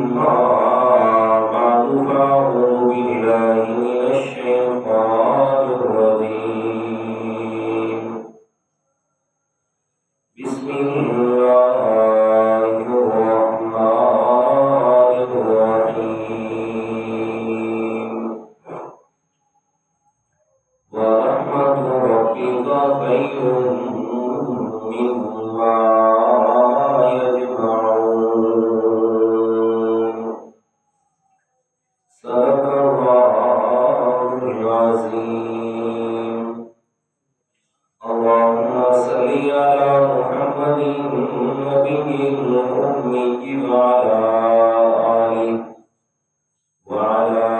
أما بعد فأعوذ بالله من الشيطان الرجيم بسم الله الرحمن الرحيم ورحمة ربك خير مما يجمعون صدق الله العظيم اللهم صل على محمد النبي الأمي وعلى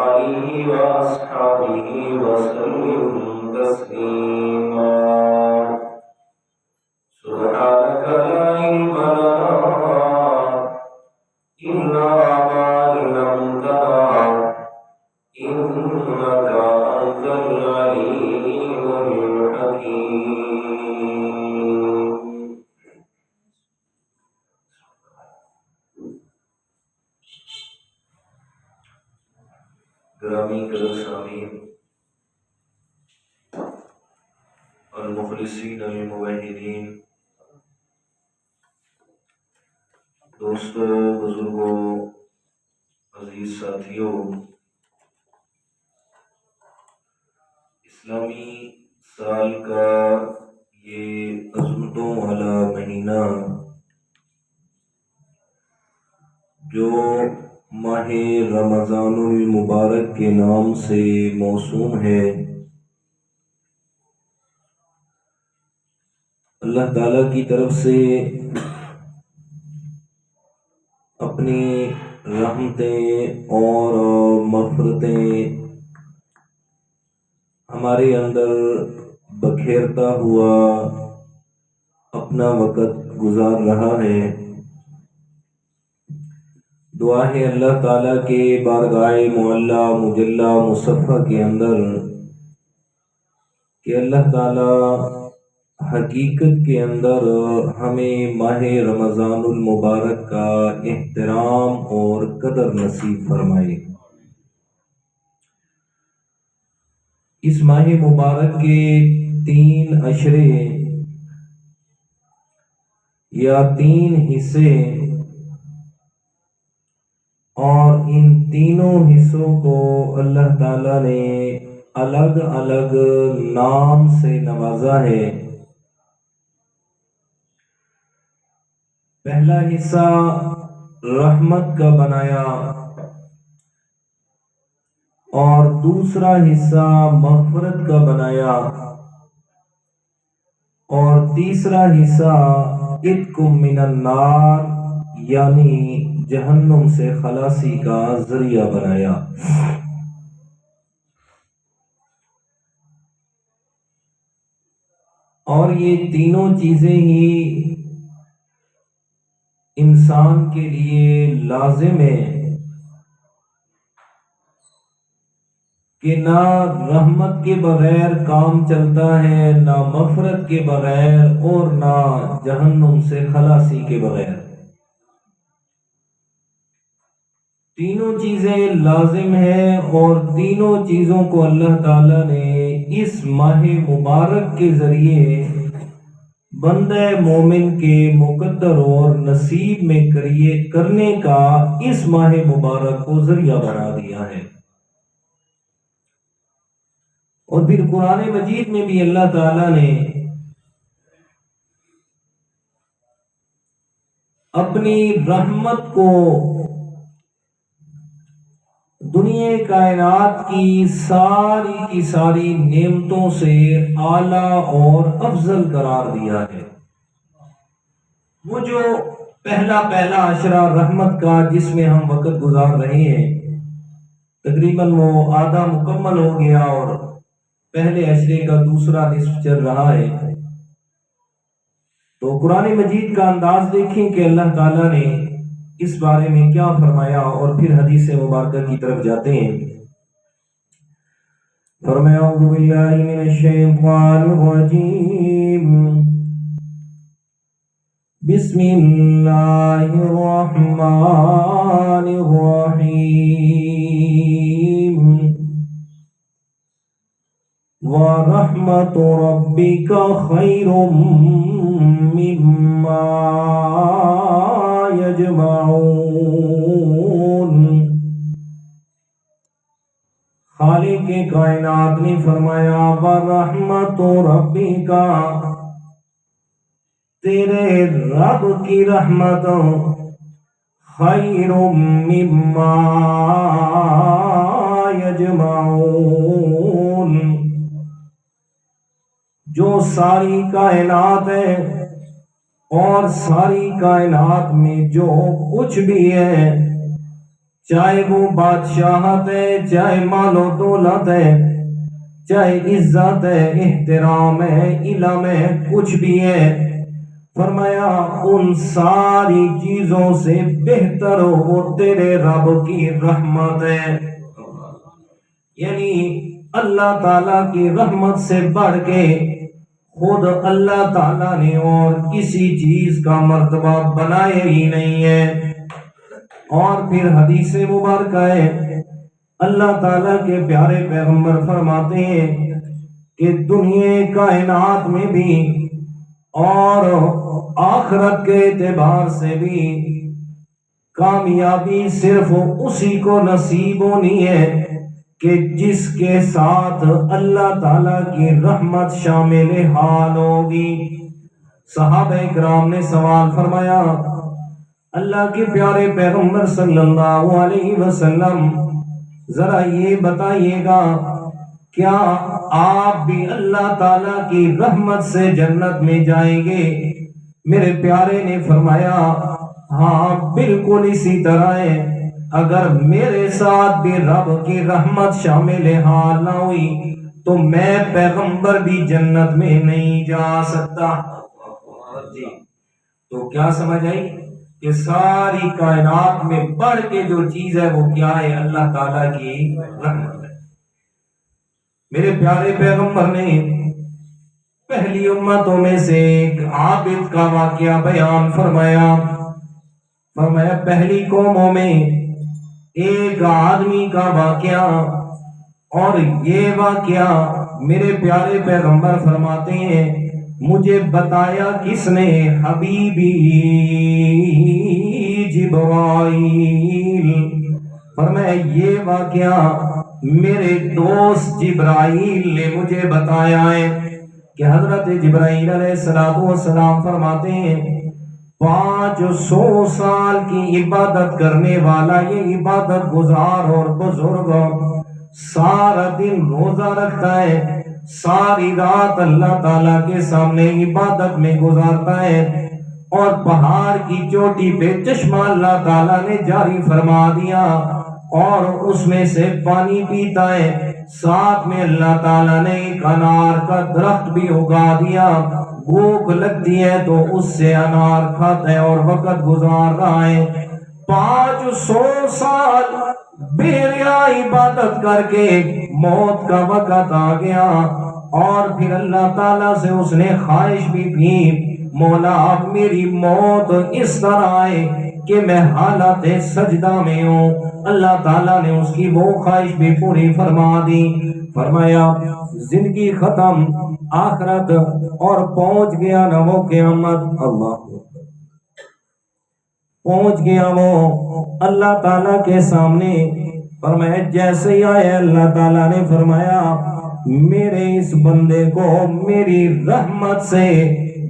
آله وأصحابه وسلم تسليما سبحانك لا علم لنا إلا ما علمتنا إنك أنت العليم الحكيم گرامی قدر سامعین المخلصین الموحدین، دوستوں، بزرگوں، عزیز ساتھیوں، اسلامی سال کا یہ عظمتوں والا مہینہ جو ماہ رمضان المبارک کے نام سے موسوم ہے، اللہ تعالیٰ کی طرف سے اپنی رحمتیں اور مغفرتیں ہمارے اندر بکھیرتا ہوا اپنا وقت گزار رہا ہے۔ دعا ہے اللہ تعالیٰ کے بارگاہ معلیٰ مجلہ مصفہ کے اندر کہ اللہ تعالیٰ حقیقت کے اندر ہمیں ماہ رمضان المبارک کا احترام اور قدر نصیب فرمائے۔ اس ماہ مبارک کے 3 عشرے یا 3 حصے، اور ان تینوں حصوں کو اللہ تعالیٰ نے الگ الگ نام سے نوازا ہے۔ پہلا حصہ رحمت کا بنایا، اور دوسرا حصہ مغفرت کا بنایا، اور تیسرا حصہ عتق من النار یعنی جہنم سے خلاصی کا ذریعہ بنایا۔ اور یہ تینوں چیزیں ہی انسان کے لیے لازم ہے کہ نہ رحمت کے بغیر کام چلتا ہے، نہ مغفرت کے بغیر، اور نہ جہنم سے خلاصی کے بغیر۔ تینوں چیزیں لازم ہیں، اور تینوں چیزوں کو اللہ تعالیٰ نے اس ماہ مبارک کے ذریعے بندہ مومن کے مقدر اور نصیب میں کرنے کا اس ماہ مبارک کو ذریعہ بنا دیا ہے۔ اور پھر قرآن مجید میں بھی اللہ تعالیٰ نے اپنی رحمت کو دنیا کائنات کی ساری نعمتوں سے اعلیٰ اور افضل قرار دیا ہے۔ وہ جو پہلا عشرہ رحمت کا جس میں ہم وقت گزار رہے ہیں، تقریباً وہ آدھا مکمل ہو گیا، اور پہلے عشرے کا دوسرا نصف چل رہا ہے۔ تو قرآن مجید کا انداز دیکھیں کہ اللہ تعالیٰ نے اس بارے میں کیا فرمایا، اور پھر حدیث مبارکہ کی طرف جاتے ہیں۔ فرمایا اعوذ باللہ من الشیطان الرجیم بسم اللہ الرحمن الرحیم وَرَحْمَةُ رَبِّكَ خَيْرٌ مِّمَّا يَجْمَعُونَ۔ خالق کائنات نے فرمایا وَرَحْمَةُ رَبِّكَ، تیرے رب کی رحمت خیر مما یجمعون، جو ساری کائنات ہے اور ساری کائنات میں جو کچھ بھی ہے، چاہے وہ بادشاہت ہے، چاہے مال و دولت ہے، چاہے عزت ہے، احترام ہے، علم ہے، کچھ بھی ہے، فرمایا ان ساری چیزوں سے بہتر وہ تیرے رب کی رحمت ہے۔ یعنی اللہ تعالیٰ کی رحمت سے بڑھ کے خود اللہ تعالیٰ نے اور کسی چیز کا مرتبہ بنائے ہی نہیں ہے۔ اور پھر حدیث مبارکہ ہے، اللہ تعالیٰ کے پیارے پیغمبر فرماتے ہیں کہ دنیا کائنات میں بھی اور آخرت کے اعتبار سے بھی کامیابی صرف اسی کو نصیب ہونی ہے کہ جس کے ساتھ اللہ تعالیٰ کی رحمت شامل حال ہوگی۔ صحابہ کرام نے سوال فرمایا، اللہ کے پیارے پیغمبر صلی اللہ علیہ وسلم ذرا یہ بتائیے گا، کیا آپ بھی اللہ تعالیٰ کی رحمت سے جنت میں جائیں گے؟ میرے پیارے نے فرمایا ہاں بالکل اسی طرح ہے، اگر میرے ساتھ بھی رب کی رحمت شامل حال نہ ہوئی تو میں پیغمبر بھی جنت میں نہیں جا سکتا۔ جی تو کیا سمجھ آئی کہ ساری کائنات میں بڑھ کے جو چیز ہے وہ کیا ہے؟ اللہ تعالیٰ کی رحمت ہے۔ میرے پیارے پیغمبر نے پہلی امتوں میں سے ایک عابد کا واقعہ بیان فرمایا پہلی قوموں میں ایک آدمی کا واقعہ، اور یہ واقعہ میرے پیارے پیغمبر فرماتے ہیں مجھے بتایا کس نے؟ حبیبی جبرائیل۔ فرمایا یہ واقعہ میرے دوست جبرائیل نے مجھے بتایا ہے کہ حضرت جبرائیل علیہ السلام فرماتے ہیں 500 سال کی عبادت کرنے والا، یہ عبادت گزار اور بزرگ سارا دن روزہ رکھتا ہے، ساری رات اللہ تعالیٰ کے سامنے عبادت میں گزارتا ہے، اور پہاڑ کی چوٹی پہ چشمہ اللہ تعالیٰ نے جاری فرما دیا اور اس میں سے پانی پیتا ہے، ساتھ میں اللہ تعالیٰ نے ایک انار کا درخت بھی اگا دیا، بھوک لگتی ہے تو اس سے انار کھاتا ہے اور وقت گزار رہا ہے۔ 500 سال بے ریا عبادت کر کے موت کا وقت آ گیا، اور پھر اللہ تعالیٰ سے اس نے خواہش بھی کی مولا اب میری موت اس طرح آئے کہ میں حالت سجدہ میں ہوں۔ اللہ تعالیٰ نے اس کی وہ خواہش بھی پوری فرما دی۔ فرمایا زندگی ختم، آخرت، اور پہنچ گیا نہ وہ قیامت، اللہ پہنچ گیا وہ اللہ تعالیٰ کے سامنے۔ فرمایا جیسے ہی آئے اللہ تعالیٰ نے فرمایا میرے اس بندے کو میری رحمت سے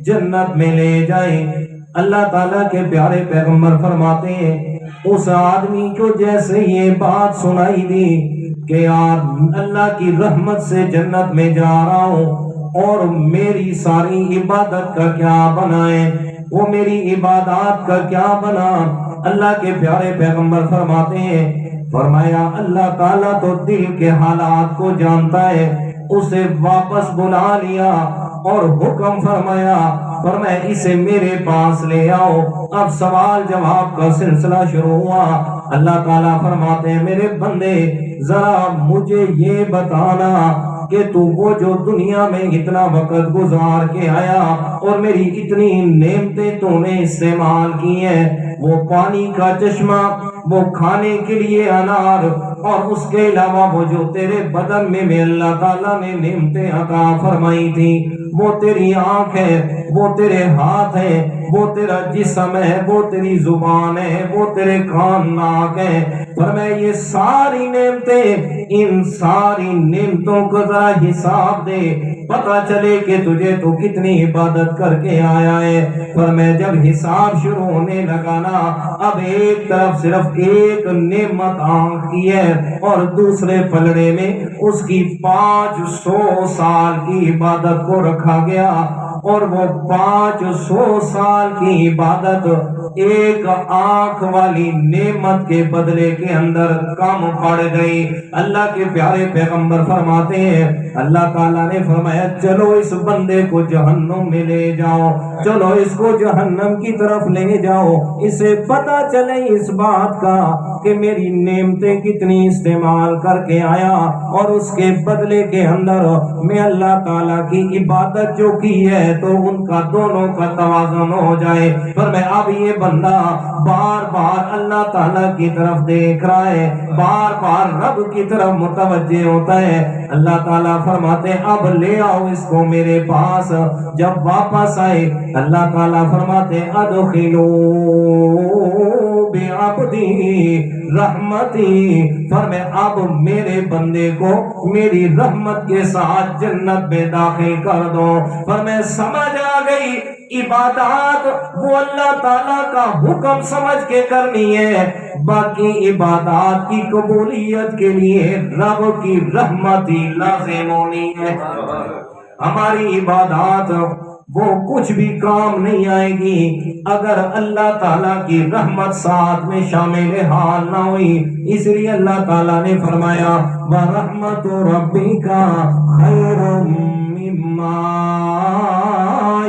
جنت میں لے جائیں۔ اللہ تعالیٰ کے پیارے پیغمبر فرماتے ہیں اس آدمی کو جیسے یہ بات سنائی دی کہ آپ اللہ کی رحمت سے جنت میں جا رہا ہوں اور میری ساری عبادت کا کیا بنا ہے، وہ میری عبادات کا کیا بنا؟ اللہ کے پیارے پیغمبر فرماتے ہیں فرمایا اللہ تعالیٰ تو دل کے حالات کو جانتا ہے، اسے واپس بلا لیا اور حکم فرمایا اسے میرے پاس لے آؤ۔ اب سوال جواب کا سلسلہ شروع ہوا۔ اللہ تعالیٰ فرماتے ہیں میرے بندے ذرا مجھے یہ بتانا کہ تو وہ جو دنیا میں اتنا وقت گزار کے آیا اور میری اتنی نعمتیں تو نے استعمال کی ہیں، وہ پانی کا چشمہ، وہ کھانے کے لیے انار، اور اس کے علاوہ وہ جو تیرے بدن میں اللہ تعالیٰ نے نعمتیں عطا فرمائی تھی، وہ تیری آنکھ ہے، وہ تیرے ہاتھ ہے، وہ تیرا جسم ہے، وہ تیری زبان ہے، وہ تیرے کان ناک ہے۔ فرمایا یہ ساری نعمتیں، ان ساری نعمتوں کا ذرا حساب دے، پتہ چلے کہ تجھے تو کتنی عبادت کر کے آیا ہے۔ فرمایا جب حساب شروع ہونے لگا نا، اب ایک طرف صرف ایک نعمت آنکھ کی ہے اور دوسرے پلڑے میں اس کی 500 سال کی عبادت کو رکھا گیا، اور وہ 500 سال کی عبادت ایک آنکھ والی نعمت کے بدلے کے اندر کم پڑ گئی۔ اللہ کے پیارے پیغمبر فرماتے ہیں، اللہ تعالیٰ نے فرمایا چلو اس بندے کو جہنم میں لے جاؤ، چلو اس کو جہنم کی طرف لے جاؤ، اسے پتہ چلے اس بات کا کہ میری نعمتیں کتنی استعمال کر کے آیا، اور اس کے بدلے کے اندر میں اللہ تعالیٰ کی عبادت جو کی ہے تو ان کا دونوں کا توازن ہو جائے۔ پر میں اب یہ بندہ بار بار اللہ تعالیٰ کی طرف دیکھ رہا ہے، بار بار رب کی طرف متوجہ ہوتا ہے۔ اللہ تعالیٰ فرماتے ہیں اب لے آؤ اس کو میرے پاس۔ جب واپس آئے اللہ تعالیٰ فرماتے ہیں ادخلوا بعبدی رحمتی، فرمائے اب میرے بندے کو میری رحمت کے ساتھ جنت میں داخل کر دو۔ فرمائے سمجھ آ گئی عبادات وہ اللہ تعالیٰ کا حکم سمجھ کے کرنی ہے، باقی عبادات کی قبولیت کے لیے رب کی رحمت ہی لازم ہونی ہے۔ ہماری عبادات وہ کچھ بھی کام نہیں آئے گی اگر اللہ تعالیٰ کی رحمت ساتھ میں شامل حال نہ ہوئی۔ اس لیے اللہ تعالیٰ نے فرمایا وَرَحْمَتُ رَبِّكَ خَيْرٌ مِّمَّا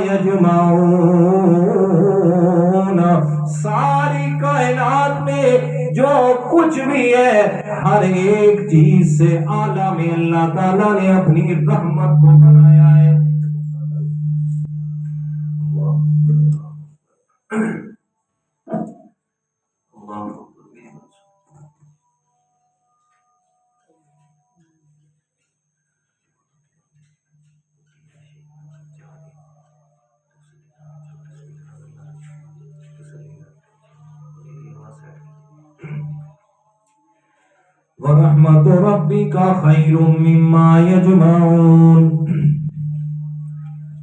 يَجْمَعُونَ۔ ساری کائنات میں جو کچھ بھی ہے ہر ایک چیز سے اعلیٰ میں اللہ تعالیٰ نے اپنی رحمت کو بنایا ہے۔ وَرَحْمَتُ رَبِّكَ خَيْرٌ مِّمَّا يَجْمَعُونَ۔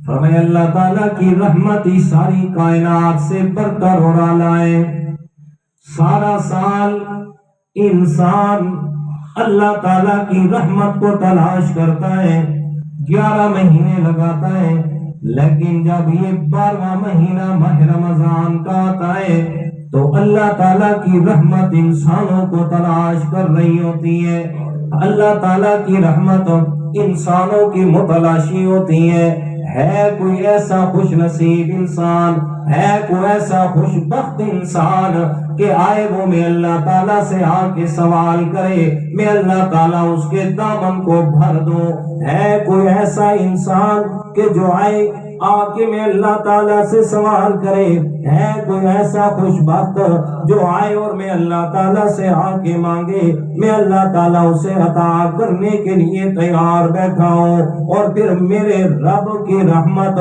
فرمایا اللہ تعالیٰ کی رحمت ہی ساری کائنات سے برتر اور اعلیٰ ہے۔ سارا سال انسان اللہ تعالیٰ کی رحمت کو تلاش کرتا ہے، 11 مہینے لگاتا ہے، لیکن جب یہ 12واں مہینہ ماہ رمضان کا آتا ہے تو اللہ تعالیٰ کی رحمت انسانوں کو تلاش کر رہی ہوتی ہے۔ اللہ تعالیٰ کی رحمت انسانوں کی متلاشی ہوتی ہے کوئی ایسا خوش نصیب انسان، ہے کوئی ایسا خوش بخت انسان کہ آئے وہ میں اللہ تعالیٰ سے آ کے سوال کرے، میں اللہ تعالیٰ اس کے دامن کو بھر دوں۔ ہے کوئی ایسا انسان کہ جو آئے آ کے میں اللہ تعالیٰ سے سوال کرے، ہے کوئی ایسا خوش بخت جو آئے اور میں اللہ تعالیٰ سے آ کے مانگے، میں اللہ تعالیٰ اسے عطا کرنے کے لیے تیار بیٹھا ہوں۔ اور پھر میرے رب کی رحمت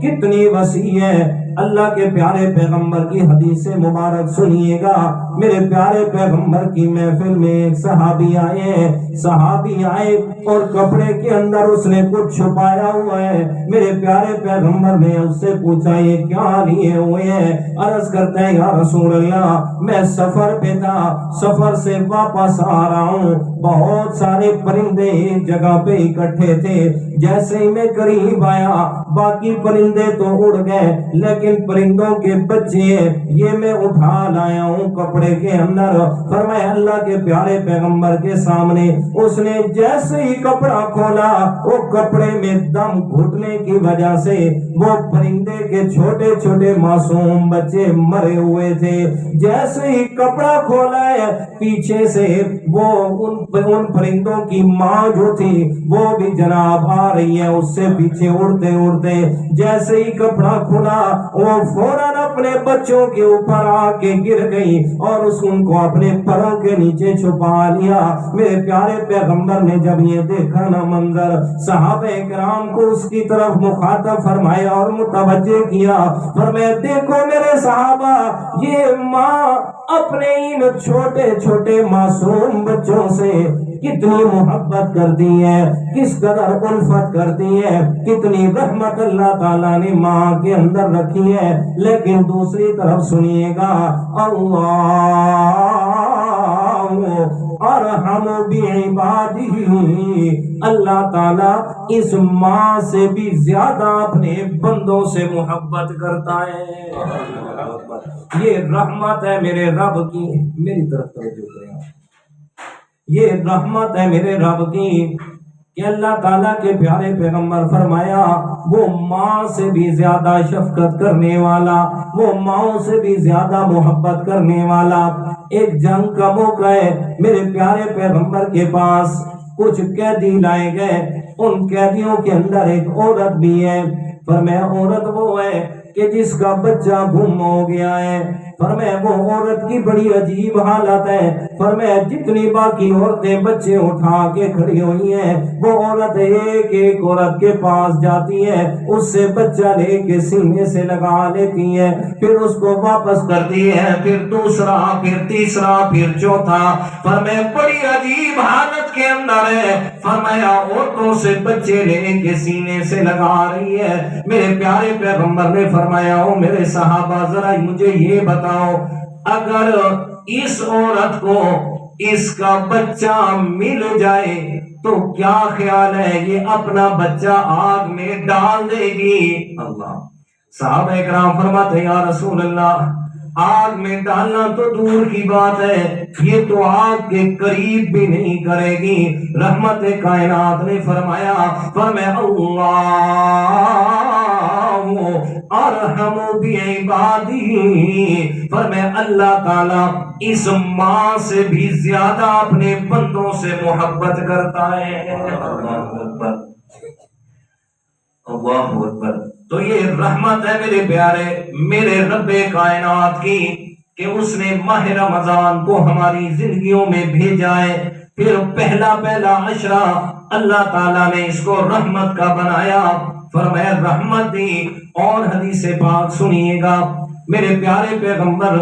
کتنی وسیع ہے۔ اللہ کے پیارے پیغمبر کی حدیث مبارک سنیے گا۔ میرے پیارے پیغمبر کی محفل میں ایک صحابی آئے ہیں، صحابی آئے اور کپڑے کے اندر اس نے کچھ چھپایا ہوا ہے۔ میرے پیارے پیغمبر نے اس سے پوچھا یہ کیا لیے ہوئے ہیں؟ عرض کرتے ہیں یا رسول اللہ میں سفر پہ تھا، سفر سے واپس آ رہا ہوں، بہت سارے پرندے ایک جگہ پہ اکٹھے تھے، جیسے ہی میں قریب آیا باقی پرندے تو اڑ گئے، لیکن پرندوں کے بچے یہ میں اٹھا لایا ہوں کپڑے کے اندر۔ فرمایا اللہ کے پیارے پیغمبر کے سامنے اس نے جیسے ہی کپڑا کھولا، وہ کپڑے میں دم گھٹنے کی وجہ سے وہ پرندے کے چھوٹے چھوٹے معصوم بچے مرے ہوئے تھے۔ جیسے ہی کپڑا کھولا ہے پیچھے سے وہ ان پرندوں کی ماں جو تھی وہ بھی جناب آ رہی ہے، اس سے پیچھے اڑتے اڑتے جیسے ہی کپڑا کھلا وہ فوراً اپنے بچوں کے اوپر آ کے گر گئی اور ان کو اپنے پروں کے نیچے چھپا لیا۔ میرے پیارے پیغمبر نے جب یہ دیکھا نا منظر، صحابہ کرام کو اس کی طرف مخاطب فرمایا اور متوجہ کیا، فرمایا دیکھو میرے صحابہ، یہ ماں اپنے ان چھوٹے چھوٹے معصوم بچوں سے کتنی محبت کرتی ہے، کس قدر الفت کرتی ہے، کتنی رحمت اللہ تعالیٰ نے ماں کے اندر رکھی ہے۔ لیکن دوسری طرف سنیے گا، اللہ ارحم بعبادہ، اللہ تعالیٰ اس ماں سے بھی زیادہ اپنے بندوں سے محبت کرتا ہے۔ یہ رحمت ہے میرے رب کی، میری طرف توجہ کریں، یہ رحمت ہے میرے رب کی کہ اللہ تعالیٰ کے پیارے پیغمبر فرمایا وہ ماں سے بھی زیادہ شفقت کرنے والا، وہ ماں سے بھی زیادہ محبت کرنے والا۔ ایک جنگ کا موقع ہے، میرے پیارے پیغمبر کے پاس کچھ قیدی لائے گئے، ان قیدیوں کے اندر ایک عورت بھی ہے۔ فرمایا عورت وہ ہے کہ جس کا بچہ گم ہو گیا ہے۔ فرمایا وہ عورت کی بڑی عجیب حالت ہے۔ فرمایا جتنی باقی عورتیں بچے اٹھا کے کھڑی ہوئی ہیں، وہ عورت ایک ایک عورت کے پاس جاتی ہے، اس سے بچہ لے کے سینے سے لگا لیتی ہے، پھر اس کو واپس کرتی ہے، پھر دوسرا، پھر تیسرا، پھر چوتھا۔ فرمایا بڑی عجیب حالت کے اندر ہے۔ فرمایا عورتوں سے بچے لے کے سینے سے لگا رہی ہے۔ میرے پیارے پیغمبر نے فرمایا او میرے صحابہ ذرا مجھے یہ بتاؤ، اگر اس عورت کو اس کا بچہ مل جائے تو کیا خیال ہے یہ اپنا بچہ آگ میں ڈال دے گی؟ اللہ، صحابہ اکرام فرماتے ہیں یا رسول اللہ آگ میں ڈالنا تو دور کی بات ہے، یہ تو آگ کے قریب بھی نہیں کرے گی۔ رحمت کائنات نے فرمایا اللہ ارحم بعبادہ، فرمایا اللہ تعالیٰ اس ماں سے بھی زیادہ اپنے بندوں سے محبت کرتا ہے۔ اللہ اکبر۔ تو یہ رحمت ہے میرے پیارے میرے رب کائنات کی کہ اس نے ماہ رمضان کو ہماری زندگیوں میں بھیجا ہے، پھر پہلا عشرہ اللہ تعالیٰ نے اس کو رحمت کا بنایا، فرمایا رحمت دی۔ اور حدیث پاک سنیے گا، میرے پیارے پیغمبر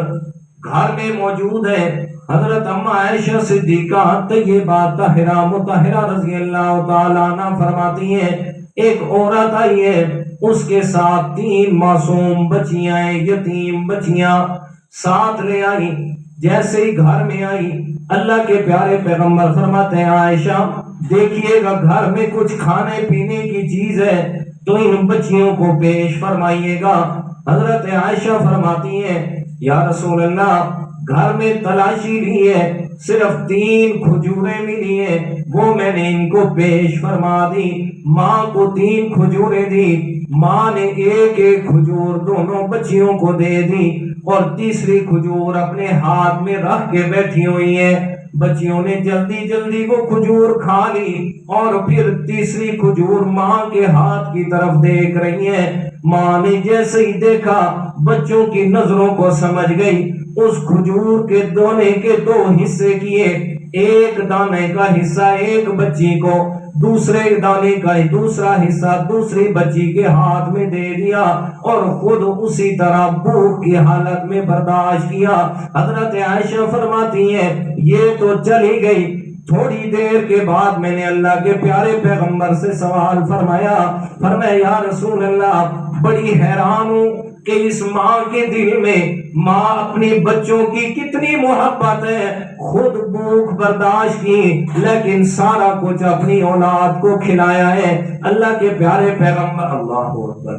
گھر میں موجود ہے، حضرت اما عائشہ صدیقہ طیبہ طاہرہ مطہرہ رضی اللہ تعالیٰ عنہ فرماتی ہیں ایک عورت آئی ہے، اس کے ساتھ 3 معصوم بچیاں ہیں، یتیم بچیاں ساتھ لے آئی۔ جیسے ہی گھر میں آئی اللہ کے پیارے پیغمبر فرماتے ہیں عائشہ دیکھیے گا گھر میں کچھ کھانے پینے کی چیز ہے تو ان بچیوں کو پیش فرمائیے گا۔ حضرت عائشہ فرماتی ہیں یا رسول اللہ گھر میں تلاشی لی ہے، صرف 3 کھجوریں ملی ہیں، وہ میں نے ان کو پیش فرما دی۔ ماں کو 3 کھجوریں دی، ماں نے ایک ایک کھجور دونوں بچیوں کو دے دی اور تیسری کھجور اپنے ہاتھ میں رکھ کے بیٹھی ہوئی ہے۔ بچیوں نے جلدی جلدی وہ کھجور کھا لی اور پھر تیسری کھجور ماں کے ہاتھ کی طرف دیکھ رہی ہیں۔ ماں نے جیسے ہی دیکھا بچوں کی نظروں کو سمجھ گئی، اس کھجور کے دونے کے 2 حصے کیے، ایک دانے کا حصہ ایک بچی کو، دوسرے دانے کا دوسرا حصہ دوسری بچی کے ہاتھ میں دے دیا اور خود اسی طرح بھوک کی حالت میں برداشت کیا۔ حضرت عائشہ فرماتی ہیں یہ تو چلی گئی، تھوڑی دیر کے بعد میں نے اللہ کے پیارے پیغمبر سے سوال فرمایا یا رسول اللہ بڑی حیران ہوں کہ اس ماں کے دل میں ماں اپنی بچوں کی کتنی محبت ہے، خود بھوک برداشت کی لیکن سارا کچھ اپنی اولاد کو کھلایا ہے۔ اللہ کے پیارے پیغمبر، اللہ اکبر،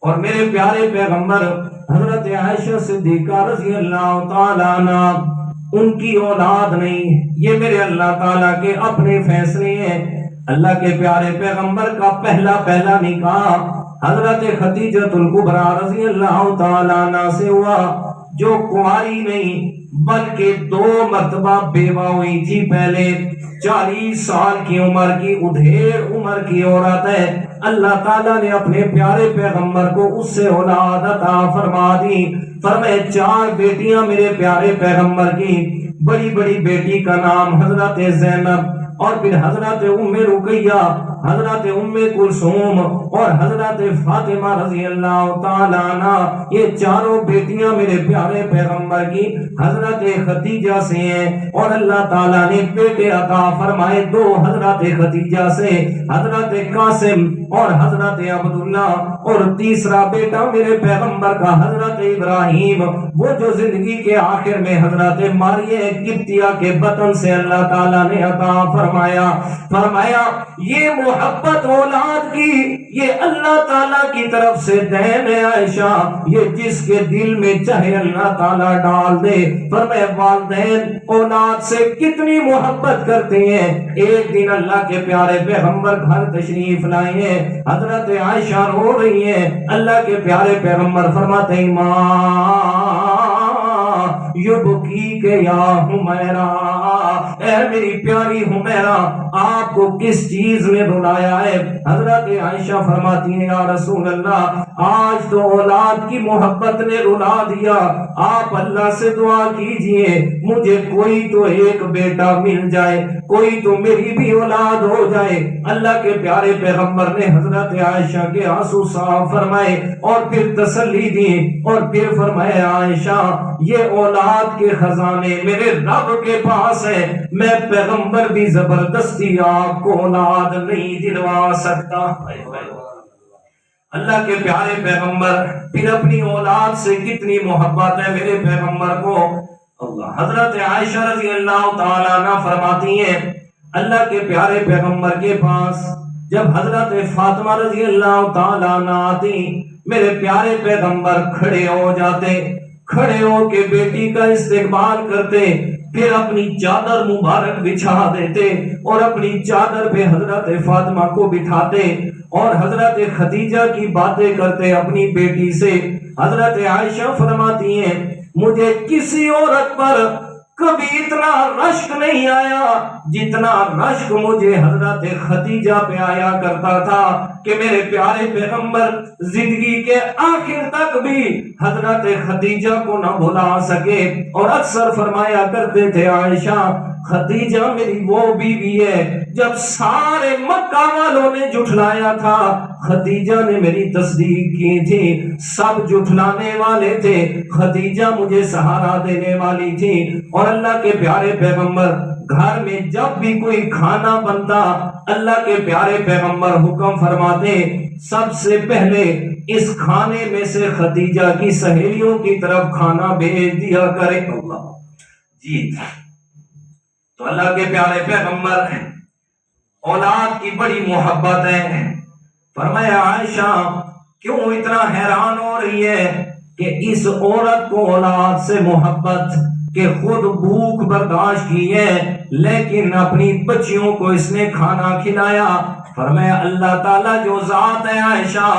اور میرے پیارے پیغمبر حضرت عائشہ صدیقہ رضی اللہ تعالیٰ عنہ، ان کی اولاد نہیں، یہ میرے اللہ تعالیٰ کے اپنے فیصلے ہیں۔ اللہ کے پیارے پیغمبر کا پہلا نکاح حضرت خدیجہ الکبریٰ رضی اللہ تعالیٰ عنہ سے ہوا، جو کنواری نہیں بلکہ 2 مرتبہ بیوہ ہوئی تھی۔ پہلے 40 سال کی عمر کی ادھیڑ عمر کی عورت ہے، اللہ تعالیٰ نے اپنے پیارے پیغمبر کو اس سے اولاد عطا فرما دی۔ فرمائے 4 بیٹیاں میرے پیارے پیغمبر کی، بڑی بڑی بیٹی کا نام حضرت زینب، اور پھر حضرت ام رقیہ، حضرت ام کلثوم اور حضرت فاطمہ رضی اللہ تعالیٰ عنہ، یہ چاروں بیٹیاں میرے پیارے پیغمبر کی حضرت خدیجہ سے ہیں۔ اور اللہ تعالیٰ نے بیٹے عطا فرمائے 2 حضرت خدیجہ سے، حضرت قاسم اور حضرت عبداللہ، اور تیسرا بیٹا میرے پیغمبر کا حضرت ابراہیم، وہ جو زندگی کے آخر میں حضرت مریم قبطیہ کے بطن سے اللہ تعالیٰ نے عطا فرمایا۔ یہ محبت اولاد کی یہ اللہ تعالیٰ کی طرف سے دین ہے عائشہ، یہ جس کے دل میں چاہے اللہ تعالیٰ ڈال دے۔ فرمایا والدین اولاد سے کتنی محبت کرتے ہیں۔ ایک دن اللہ کے پیارے پیغمبر گھر تشریف لائے ہیں، حضرت عائشہ رو رہی ہیں، اللہ کے پیارے پیغمبر فرماتے ہیں ماں یبکی کے یا حمیرہ، اے میری پیاری حمیرہ آپ کو کس چیز نے رلایا ہے؟ حضرت عائشہ فرماتی ہیں یا رسول اللہ آج تو اولاد کی محبت نے رلا دیا، آپ اللہ سے دعا کیجئے مجھے کوئی تو ایک بیٹا مل جائے، کوئی تو میری بھی اولاد ہو جائے۔ اللہ کے پیارے پیغمبر نے حضرت عائشہ کے آنسو صاف فرمائے اور پھر تسلی دی، اور پھر فرمایا عائشہ یہ اولاد کے خزانے میرے رب کے پاس ہے، میں پیغمبر بھی زبردستی آپ کو اولاد نہیں دلوا سکتا۔ اللہ کے پیارے پیغمبر پھر اپنی اولاد سے کتنی محبت ہے میرے پیغمبر کو۔ اللہ حضرت عائشہ رضی اللہ تعالیٰ عنہ فرماتی ہیں اللہ کے پیارے پیغمبر کے پاس جب حضرت فاطمہ رضی اللہ تعالیٰ عنہ آتی، میرے پیارے پیغمبر کھڑے ہو جاتے، کھڑے ہو کے بیٹی کا استقبال کرتے، پھر اپنی چادر مبارک بچھا دیتے اور اپنی چادر پہ حضرت فاطمہ کو بٹھاتے اور حضرت خدیجہ کی باتیں کرتے اپنی بیٹی سے۔ حضرت عائشہ فرماتی ہیں مجھے کسی عورت پر کبھی اتنا رشک نہیں آیا جتنا رشک مجھے حضرت خدیجہ پہ آیا کرتا تھا کہ میرے پیارے پیغمبر زندگی کے آخر تک بھی حضرت خدیجہ کو نہ بھلا سکے، اور اکثر فرمایا کرتے تھے عائشہ خدیجہ میری وہ بیوی ہے جب سارے مکہ والوں نے جھٹلایا تھا خدیجہ نے میری تصدیق کی تھی، سب جھٹلانے والے تھے خدیجہ مجھے سہارا دینے والی تھی۔ اور اللہ کے پیارے پیغمبر گھر میں جب بھی کوئی کھانا بنتا اللہ کے پیارے پیغمبر حکم فرماتے سب سے پہلے اس کھانے میں سے خدیجہ کی سہیلیوں کی طرف کھانا بھیج دیا کرے۔ اللہ جی تو اللہ کے پیارے پیغمبر اولاد کی بڑی محبت ہے۔ فرمایا عائشہ کیوں اتنا حیران ہو رہی ہے کہ اس عورت کو اولاد سے محبت کہ خود بھوک برداشت کی ہے لیکن اپنی بچیوں کو اس نے کھانا کھلایا۔ فرمایا اللہ تعالیٰ جو ذات ہے عائشہ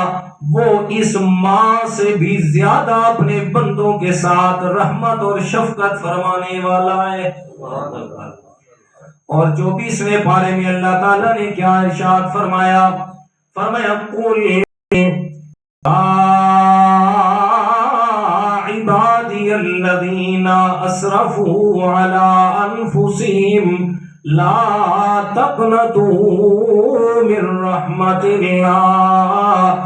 وہ اس ماں سے بھی زیادہ اپنے بندوں کے ساتھ رحمت اور شفقت فرمانے والا ہے۔ اور 24ویں پارے میں اللہ تعالیٰ نے کیا ارشاد فرمایا؟ فرمایا قل عبادی الذین اسرفوا علی انفسهم لا تقنطوا من رحمت اللہ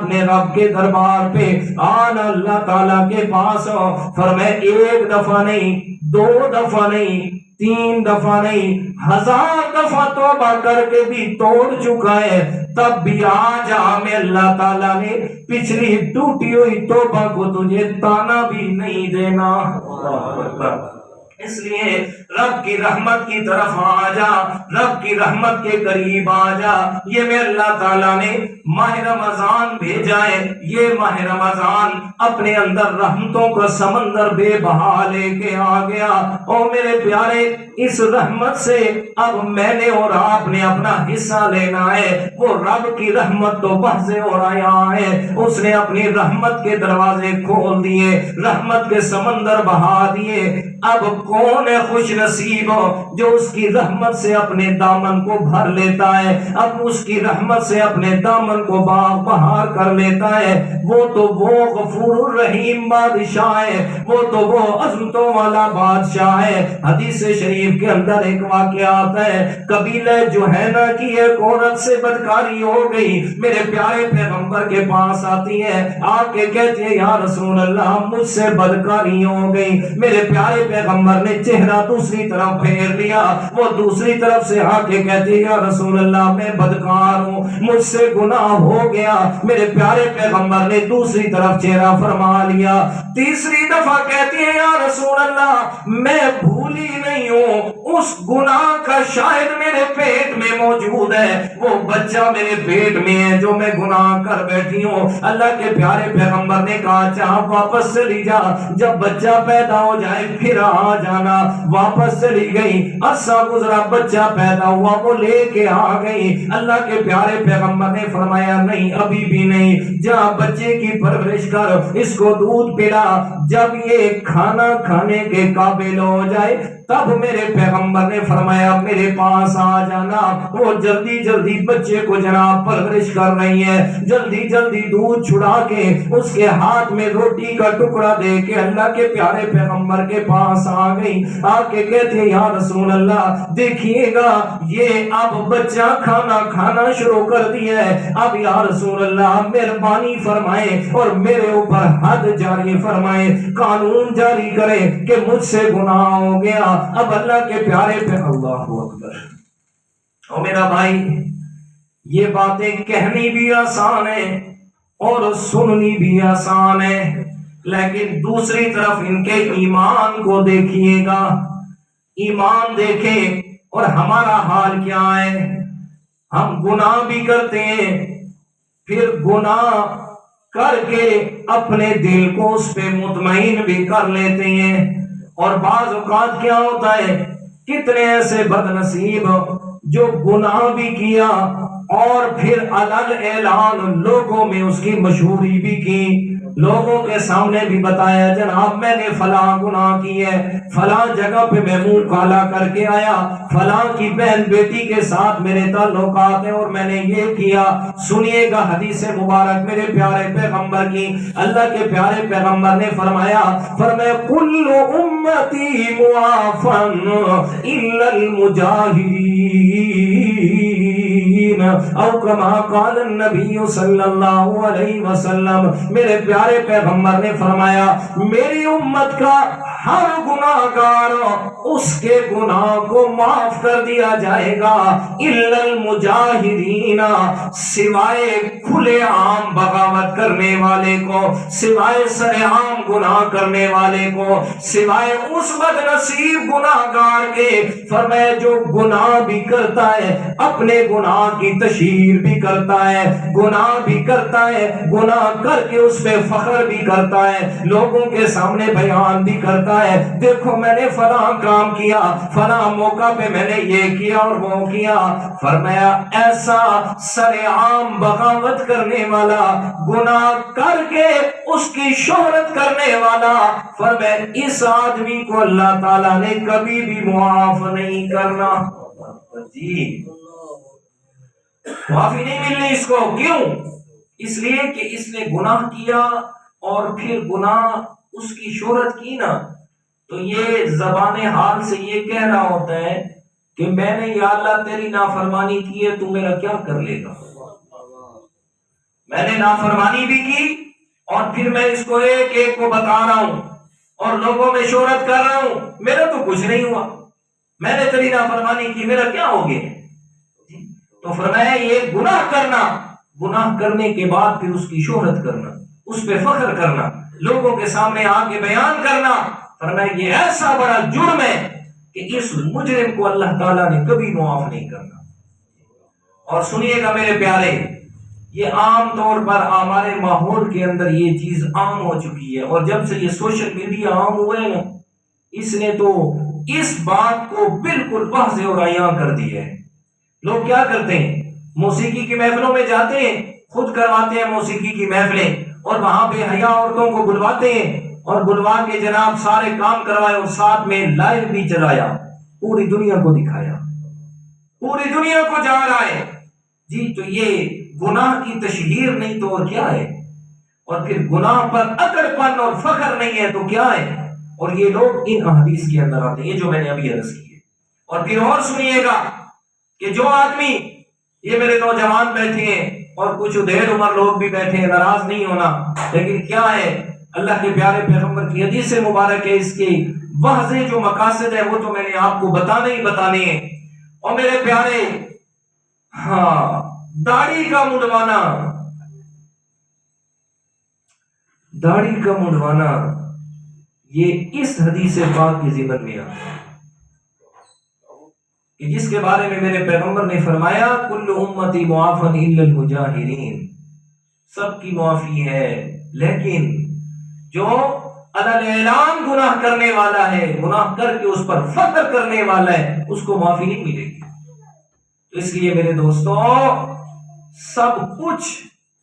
اپنے رب کے دربار پہ آنا اللہ تعالیٰ کے پاس، فرمائے ایک دفعہ نہیں، دو دفعہ نہیں، تین دفعہ نہیں، 1000 دفعہ توبہ کر کے بھی توڑ چکا ہے، تب بھی آج ہمیں اللہ تعالیٰ نے پچھلی ٹوٹی ہوئی توبہ کو تجھے تانا بھی نہیں دینا۔ اس لیے رب کی رحمت کی طرف آ جا، رب کی رحمت کے قریب آ جا۔ یہ میں اللہ تعالیٰ نے ماہ رمضان بھیجا ہے، یہ ماہ رمضان اپنے اندر رحمتوں کا سمندر بے بہا لے کے آ گیا۔ اور میرے پیارے، اس رحمت سے اب میں نے اور آپ نے اپنا حصہ لینا ہے۔ وہ رب کی رحمت تو بحث ہو رہا ہے، اس نے اپنی رحمت کے دروازے کھول دیے، رحمت کے سمندر بہا دیے۔ اب کون ہے خوش نصیب جو اس کی رحمت سے اپنے دامن کو بھر لیتا ہے، اب اس کی رحمت سے اپنے دامن کو باغ بہار کر لیتا ہے؟ وہ تو وہ غفور الرحیم بادشاہ ہے، وہ تو وہ عظمتوں والا بادشاہ ہے۔ حدیث شریف کے اندر ایک واقعہ آتا ہے، قبیلہ جوہینہ کی ایک عورت سے بدکاری ہو گئی، میرے پیارے پیغمبر کے پاس آتی ہے، آ کے کہتی ہے یا رسول اللہ مجھ سے بدکاری ہو گئی۔ میرے پیارے پیغمبر نے چہرہ دوسری طرف پھیر لیا، وہ دوسری طرف سے آ کے کہتی ہے یا رسول اللہ میں بدکار ہوں، مجھ سے گناہ ہو گیا۔ میرے پیارے پیغمبر نے دوسری طرف چہرہ فرما لیا، تیسری دفعہ کہتی ہے یا رسول اللہ میں بھولی نہیں ہوں، اس گناہ کا شاہد میرے پیٹ میں موجود ہے، وہ بچہ میرے پیٹ میں ہے جو میں گناہ کر بیٹھی ہوں۔ اللہ کے پیارے پیغمبر نے کہا چاہ واپس چلی جا، جب بچہ پیدا ہو جائے پھر آ جانا۔ واپس چلی گئی، عرصہ گزرا، بچہ پیدا ہوا، وہ لے کے آ گئی۔ اللہ کے پیارے پیغمبر نے فرمایا نہیں ابھی بھی نہیں، جا بچے کی پرورش کر، اس کو دودھ پلا، جب یہ کھانا کھانے کے قابل ہو جائے تب میرے پیغمبر نے فرمایا میرے پاس آ جانا۔ وہ جلدی جلدی بچے کو جناب پرورش کر رہی ہے، جلدی جلدی دودھ چھڑا کے اس کے ہاتھ میں روٹی کا ٹکڑا دے کے اللہ کے پیارے پیغمبر کے پاس آ گئی، آ کے کہتے یا رسول اللہ دیکھیے گا یہ اب بچہ کھانا کھانا شروع کر دیا ہے، اب یا رسول اللہ مہربانی فرمائے اور میرے اوپر حد جاری فرمائے، قانون جاری کرے کہ مجھ سے گناہ ہو گیا۔ اب اللہ کے پیارے پہ اللہ اکبر۔ او میرا بھائی، یہ باتیں کہنی بھی آسان ہے اور سننی بھی آسان ہے، لیکن دوسری طرف ان کے ایمان کو دیکھیے گا، ایمان دیکھیں اور ہمارا حال کیا ہے۔ ہم گناہ بھی کرتے ہیں، پھر گناہ کر کے اپنے دل کو اس پہ مطمئن بھی کر لیتے ہیں، اور بعض اوقات کیا ہوتا ہے کتنے ایسے بد نصیب جو گناہ بھی کیا اور پھر علن اعلان لوگوں میں اس کی مشہوری بھی کی، لوگوں کے سامنے بھی بتایا جناب میں نے فلاں گناہ کی ہے، فلاں جگہ پہ میں منہ کالا کر کے آیا، فلاں کی بہن بیٹی کے ساتھ میرے تعلقات ہیں اور میں نے یہ کیا۔ سنیے گا حدیث مبارک میرے پیارے پیغمبر کی، اللہ کے پیارے پیغمبر نے فرمایا کل امتی معافن الا المجاہرین، او کما قال النبی صلی اللہ علیہ وسلم، میرے پیارے پیغمبر نے فرمایا میری امت کا ہر گناہگار اس کے گناہ کو معاف کر دیا جائے گا، الا المجاہرین، سوائے کھلے عام بغاوت کرنے والے کو، سوائے سر عام گناہ کرنے والے کو، سوائے اس بد نصیب گناہگار کے، فرمایا جو گناہ بھی کرتا ہے اپنے گناہ کی تشہیر بھی کرتا ہے، گناہ بھی کرتا ہے، گناہ کر کے اس پہ فخر بھی کرتا ہے، لوگوں کے سامنے بیان بھی کرتا ہے دیکھو میں نے فلاں کام کیا، فلاں موقع پہ میں نے یہ کیا اور وہ کیا۔ فرمایا ایسا سر عام بغاوت کرنے والا، گناہ کر کے اس کی شہرت کرنے والا، فرمایا اس آدمی کو اللہ تعالیٰ نے کبھی بھی معاف نہیں کرنا۔ جی معافی نہیں ملنی اس کو، کیوں؟ اس لیے کہ اس نے گناہ کیا اور پھر گناہ اس کی شہرت کی نا، تو یہ زبان حال سے یہ کہہ رہا ہوتا ہے کہ میں نے یا اللہ تیری نافرمانی کی ہے تو میرا کیا کر لے گا، میں نے نافرمانی بھی کی اور پھر میں اس کو ایک ایک کو بتا رہا ہوں اور لوگوں میں شہرت کر رہا ہوں، میرا تو کچھ نہیں ہوا، میں نے تیری نافرمانی کی، میرا کیا ہو گیا؟ تو فرمایا یہ گناہ کرنا، گناہ کرنے کے بعد پھر اس کی شہرت کرنا، اس پہ فخر کرنا، لوگوں کے سامنے آ کے بیان کرنا، فرمایا یہ ایسا بڑا جرم ہے کہ اس مجرم کو اللہ تعالیٰ نے کبھی معاف نہیں کرنا۔ اور سنیے گا میرے پیارے، یہ عام طور پر ہمارے ماحول کے اندر یہ چیز عام ہو چکی ہے، اور جب سے یہ سوشل میڈیا عام ہوئے نا، اس نے تو اس بات کو بالکل واضح اور عیاں کر دیا ہے۔ لوگ کیا کرتے ہیں، موسیقی کی محفلوں میں جاتے ہیں، خود کرواتے ہیں موسیقی کی محفلیں، اور وہاں بے حیا عورتوں کو بلواتے ہیں اور بلوا کے جناب سارے کام کروائے اور ساتھ میں لائیو بھی چلایا، پوری دنیا کو دکھایا، پوری دنیا کو جا رہا ہے جی۔ تو یہ گناہ کی تشہیر نہیں تو اور کیا ہے؟ اور پھر گناہ پر اکڑ پن اور فخر نہیں ہے تو کیا ہے؟ اور یہ لوگ ان احادیث کے اندر آتے ہیں، یہ جو میں نے ابھی عرض کی ہے۔ اور پھر اور سنیے گا کہ جو آدمی، یہ میرے نوجوان بیٹھے ہیں اور کچھ ادھیڑ عمر لوگ بھی بیٹھے ہیں، ناراض نہیں ہونا، لیکن کیا ہے، اللہ کے پیارے پیغمبر کی حدیث مبارک ہے، اس کی واضح جو مقاصد ہے وہ تو میں نے آپ کو بتانے ہیں۔ اور میرے پیارے، ہاں، داڑھی کا منڈوانا، داڑھی کا منڈوانا یہ اس حدیث پاک کی ضمن میں آتا ہے کہ جس کے بارے میں میرے پیغمبر نے فرمایا کل امتی معافن الا المجاہرین، سب کی معافی ہے لیکن جو علل اعلان گناہ کرنے والا ہے، گناہ کر کے اس پر فخر کرنے والا ہے، اس کو معافی نہیں ملے گی۔ تو اس لیے میرے دوستوں، سب کچھ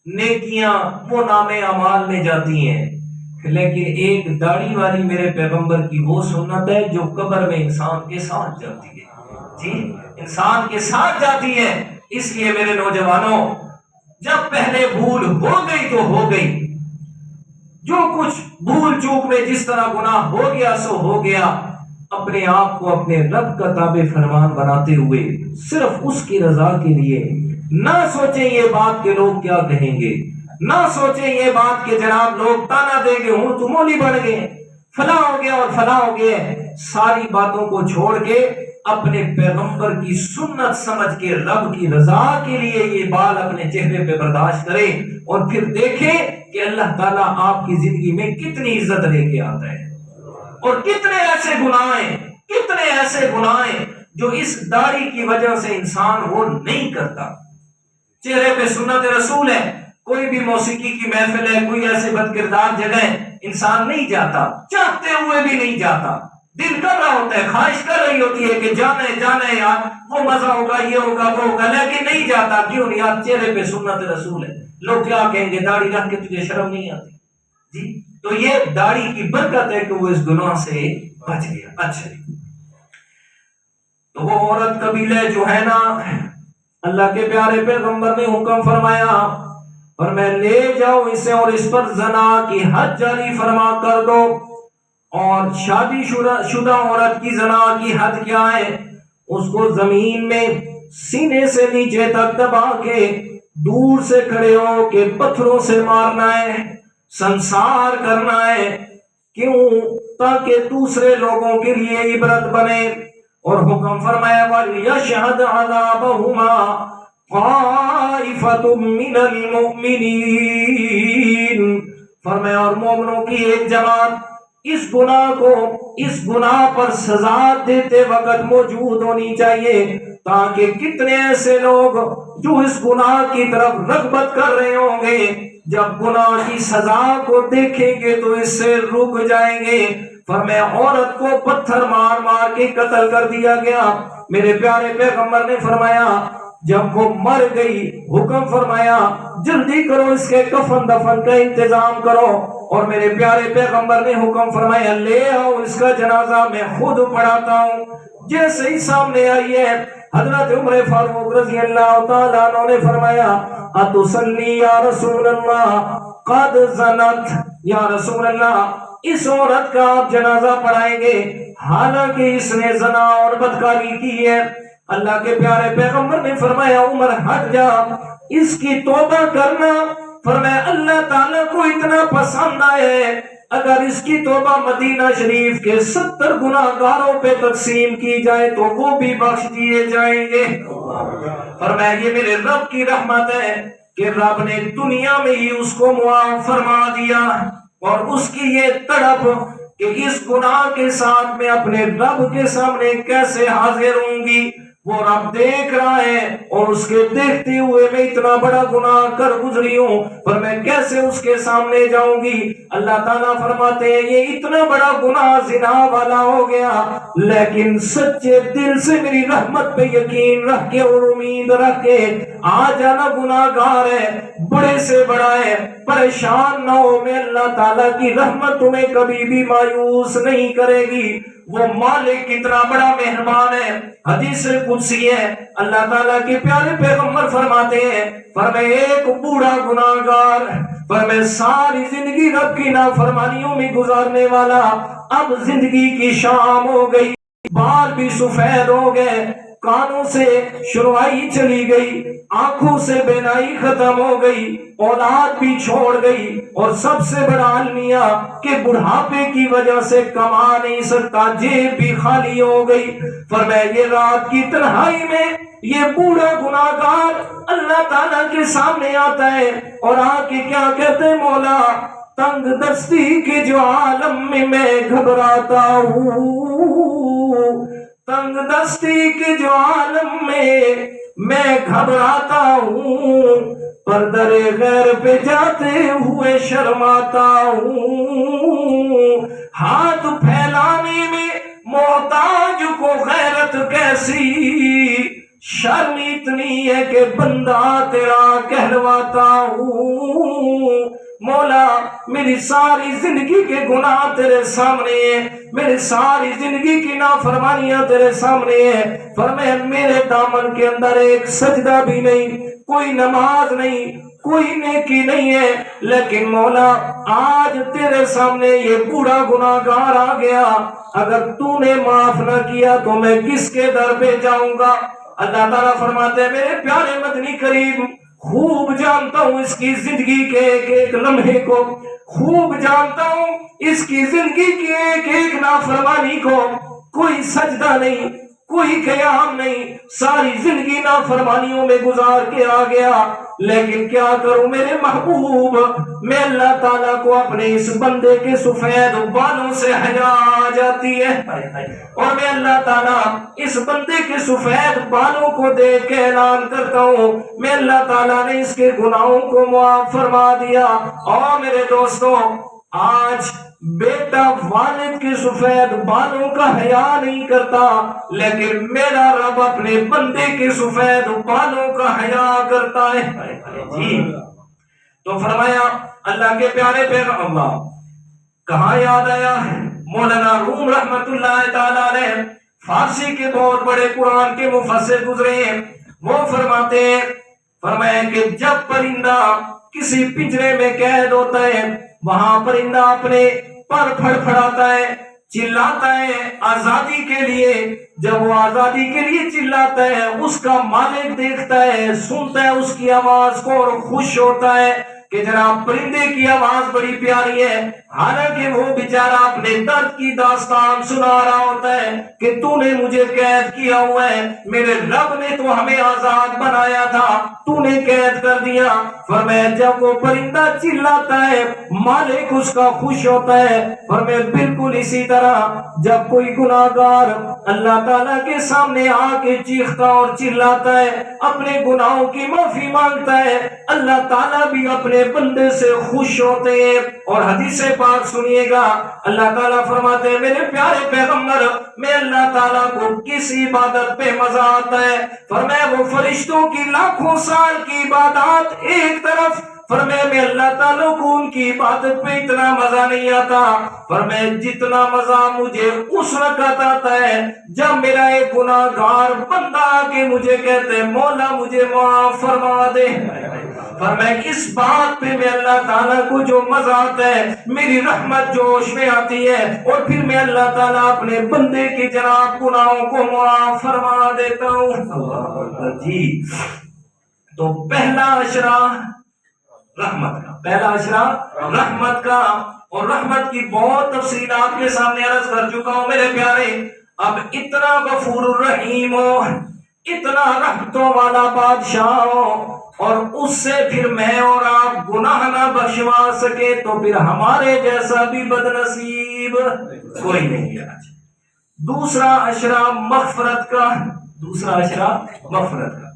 نیکیاں وہ نام اعمال میں جاتی ہیں، لیکن ایک داڑھی والی میرے پیغمبر کی وہ سنت ہے جو قبر میں انسان کے ساتھ جاتی ہے، جی، انسان کے ساتھ جاتی ہے۔ اس لیے میرے نوجوانوں، جب پہلے بھول ہو گئی تو ہو گئی، جو کچھ بھول چوک میں جس طرح گناہ ہو گیا سو ہو گیا، اپنے آپ کو اپنے رب کا تابع فرمان بناتے ہوئے صرف اس کی رضا کے لیے، نہ سوچیں یہ بات کہ لوگ کیا کہیں گے، نہ سوچیں یہ بات کہ جناب لوگ تانا دیں گے، ہوں تو مولی بڑھ گئے، فلاں ہو گیا اور فلاں ہو گیا، ساری باتوں کو چھوڑ کے اپنے پیغمبر کی سنت سمجھ کے رب کی رضا کے لیے یہ بال اپنے چہرے پہ برداشت کریں، اور پھر دیکھیں کہ اللہ تعالیٰ آپ کی زندگی میں کتنی عزت لے کے آتا ہے، اور کتنے ایسے گناہ جو اس داڑھی کی وجہ سے انسان وہ نہیں کرتا۔ چہرے پہ سنت رسول ہے، کوئی بھی موسیقی کی محفل ہے، کوئی ایسے بد کردار جگہ ہے، انسان نہیں جاتا، چاہتے ہوئے بھی نہیں جاتا، دل کر رہا ہوتا ہے، خواہش کر رہی ہوتی ہے کہ جانا ہے یار، وہ مزہ ہوگا، یہ ہوگا، وہ ہوگا، لیکن نہیں جاتا۔ کیوں نہیں؟ یار چہرے پہ سنت رسول ہے، لوگ کیا کہیں گے، داڑھی رکھ کے تجھے شرم نہیں آتی؟ جی، تو یہ داڑھی کی برکت ہے کہ وہ اس گناہ سے بچ گیا۔ اچھا، تو وہ عورت قبیلے جو ہے نا، اللہ کے پیارے پیغمبر نے حکم فرمایا اور میں لے جاؤ اسے اور اس پر زنا کی حد جاری فرما کر دو۔ اور شادی شدہ عورت کی زنا کی حد کیا ہے؟ اس کو زمین میں سینے سے نیچے تک دبا کے دور سے کھڑے ہو کے پتھروں سے مارنا ہے، سنسار کرنا ہے۔ کیوں؟ تاکہ دوسرے لوگوں کے لیے عبرت بنے۔ اور حکم فرمایا وَلْيَشْهَدْ عَذَابَهُمَا طَائِفَةٌ مِّنَ الْمُؤْمِنِينَ، فرمایا اور مومنوں کی ایک جماعت اس گناہ پر سزا دیتے وقت موجود ہونی چاہیے، تاکہ کتنے ایسے لوگ جو اس گناہ کی طرف رغبت کر رہے ہوں گے، جب گناہ کی سزا کو دیکھیں گے تو اس سے رک جائیں گے۔ فرمایا عورت کو پتھر مار مار کے قتل کر دیا گیا۔ میرے پیارے پیغمبر نے فرمایا جب وہ مر گئی، حکم فرمایا جلدی کرو، اس کے کفن دفن کا انتظام کرو۔ اور میرے پیارے پیغمبر نے حکم فرمایا لے آؤ اس کا جنازہ، میں خود پڑھاتا ہوں۔ جیسے ہی سامنے آئی ہے، حضرت عمر فاروق رضی اللہ تعالیٰ عنہ نے فرمایا اتصلی یا رسول اللہ قد زنت، یا رسول اللہ اس عورت کا آپ جنازہ پڑھائیں گے حالانکہ اس نے زنا اور بدکاری کی ہے۔ اللہ کے پیارے پیغمبر نے فرمایا عمر ہٹ جا، اس کی توبہ کرنا۔ فرمایا اللہ تعالیٰ کو اتنا پسند آئے اگر اس کی توبہ مدینہ شریف کے 70 گناہگاروں پہ تقسیم کی جائے تو وہ بھی بخش دیے جائیں گے۔ فرمایا یہ میرے رب کی رحمت ہے کہ رب نے دنیا میں ہی اس کو معاف فرما دیا، اور اس کی یہ تڑپ کہ اس گناہ کے ساتھ میں اپنے رب کے سامنے کیسے حاضر ہوں گی، وہ رب دیکھ رہا ہے، اور اس کے دیکھتے ہوئے میں اتنا بڑا گناہ کر گزری ہوں، پر میں کیسے اس کے سامنے جاؤں گی۔ اللہ تعالیٰ فرماتے ہیں یہ اتنا بڑا گناہ زنا والا ہو گیا، لیکن سچے دل سے میری رحمت پہ یقین رکھ کے اور امید رکھ کے آ جانا، گناہگار ہے، بڑے سے بڑا ہے، پریشان نہ ہو، میں اللہ تعالیٰ کی رحمت تمہیں کبھی بھی مایوس نہیں کرے گی۔ وہ مالک کتنا بڑا مہربان ہے۔ حدیث قدسی ہے، اللہ تعالیٰ کے پیارے پیغمبر فرماتے ہیں، فرمائے ایک بوڑھا گناہگار، فرمائے ساری زندگی رب کی نافرمانیوں میں گزارنے والا، اب زندگی کی شام ہو گئی، بال بھی سفید ہو گئے، کانوں سے شنوائی چلی گئی، آنکھوں سے بینائی ختم ہو گئی، اولاد بھی چھوڑ گئی، اور سب سے بڑا المیہ کہ بڑھاپے کی وجہ سے کما نہیں سکتا، جیب بھی خالی ہو گئی۔ فرمایا یہ رات کی تنہائی میں یہ بوڑھا گناہگار اللہ تعالیٰ کے سامنے آتا ہے اور آ کے کیا کہتے ہیں، مولا تنگ دستی کے جو عالم میں گھبراتا ہوں، تنگ دستی کے جو عالم میں گھبراتا ہوں، پر در غیر پہ جاتے ہوئے شرماتا ہوں، ہاتھ پھیلانے میں محتاج کو غیرت کیسی، شرم اتنی ہے کہ بندہ تیرا کہلواتا ہوں۔ مولا میری ساری زندگی کے گناہ تیرے سامنے ہیں، میری ساری زندگی کی نافرمانیاں تیرے سامنے ہیں، فرمایا میرے دامن کے اندر ایک سجدہ بھی نہیں، کوئی نماز نہیں، کوئی نیکی نہیں ہے، لیکن مولا آج تیرے سامنے یہ بوڑھا گناہگار آ گیا، اگر تو نے معاف نہ کیا تو میں کس کے در پہ جاؤں گا؟ اللہ تعالیٰ فرماتے ہیں میرے پیارے مدنی کریم، خوب جانتا ہوں اس کی زندگی کے ایک ایک لمحے کو، خوب جانتا ہوں اس کی زندگی کی ایک ایک نافرمانی کو، کوئی سجدہ نہیں، کوئی قیام نہیں، ساری زندگی نافرمانیوں میں گزار کے آ گیا، لیکن کیا کروں میرے محبوب، میں اللہ تعالیٰ کو اپنے اس بندے کے سفید بالوں سے حیا آ جاتی ہے، اور میں اللہ تعالیٰ اس بندے کے سفید بالوں کو دیکھ کے اعلان کرتا ہوں، میں اللہ تعالیٰ نے اس کے گناہوں کو معاف فرما دیا۔ اور میرے دوستوں، آج بیٹا والد کے سفید بالوں کا حیا نہیں کرتا، لیکن میرا رب اپنے بندے کے سفید بالوں کا حیا کرتا ہے۔ جی تو فرمایا اللہ کے پیارے پیغمبر، کہاں یاد آیا، مولانا روم رحمت اللہ تعالی علیہ فارسی کے بہت بڑے قرآن کے مفسر گزرے ہیں، وہ فرماتے ہیں، فرمایا کہ جب پرندہ کسی پنجرے میں قید ہوتا ہے، وہاں پرندہ اپنے پر پھڑ پھڑاتا ہے، چلاتا ہے آزادی کے لیے، جب وہ آزادی کے لیے چلاتا ہے، اس کا مالک دیکھتا ہے، سنتا ہے اس کی آواز کو اور خوش ہوتا ہے کہ جناب پرندے کی آواز بڑی پیاری ہے، حالانکہ وہ بیچارہ اپنے درد کی داستان سنا رہا ہوتا ہے کہ تو نے مجھے قید کیا ہوا ہے، میرے رب نے تو ہمیں آزاد بنایا تھا، تو نے قید کر دیا۔ فرمایا جب وہ پرندہ چلاتا ہے، مالک اس کا خوش ہوتا ہے۔ فرمایا بالکل اسی طرح جب کوئی گناہگار اللہ تعالیٰ کے سامنے آ کے چیختا اور چلاتا ہے، اپنے گناہوں کی معافی مانگتا ہے، اللہ تعالیٰ بھی اپنے بندے سے خوش ہوتے ہیں۔ اور حدیث پاک سنیے گا، اللہ تعالیٰ فرماتے ہیں میرے پیارے پیغمبر، میں اللہ تعالیٰ کو کسی عبادت پہ مزہ آتا ہے، فرمایا وہ فرشتوں کی لاکھوں سال کی عبادات ایک طرف، فرمایا میں اللہ تعالیٰ کو ان کی عبادت پہ اتنا مزہ نہیں آتا، فرمایا جتنا مزہ مجھے اس وقت آتا ہے جب میرا ایک گناہگار بندہ آ کے مجھے کہتے ہیں مولا مجھے معاف فرما دے۔ فرمایا اس بات پہ میں اللہ تعالیٰ کو جو مزہ آتا ہے، میری رحمت جوش میں آتی ہے، اور پھر میں اللہ تعالیٰ اپنے بندے کی جناب گناہوں کو معاف فرما دیتا ہوں۔ جی تو پہلا اشرا رحمت کا، پہلا اشرا رحمت کا، اور رحمت کی بہت تفصیل آپ کے سامنے عرض کر چکا ہوں میرے پیارے۔ اب اتنا غفور الرحیم ہو، اتنا رحمتوں والا بادشاہ ہو، اور اس سے پھر میں اور آپ گناہ نہ بخشوا سکے تو پھر ہمارے جیسا بھی بدنصیب کوئی نہیں ہے۔ دوسرا اشرا مغفرت کا، دوسرا اشرا مغفرت کا،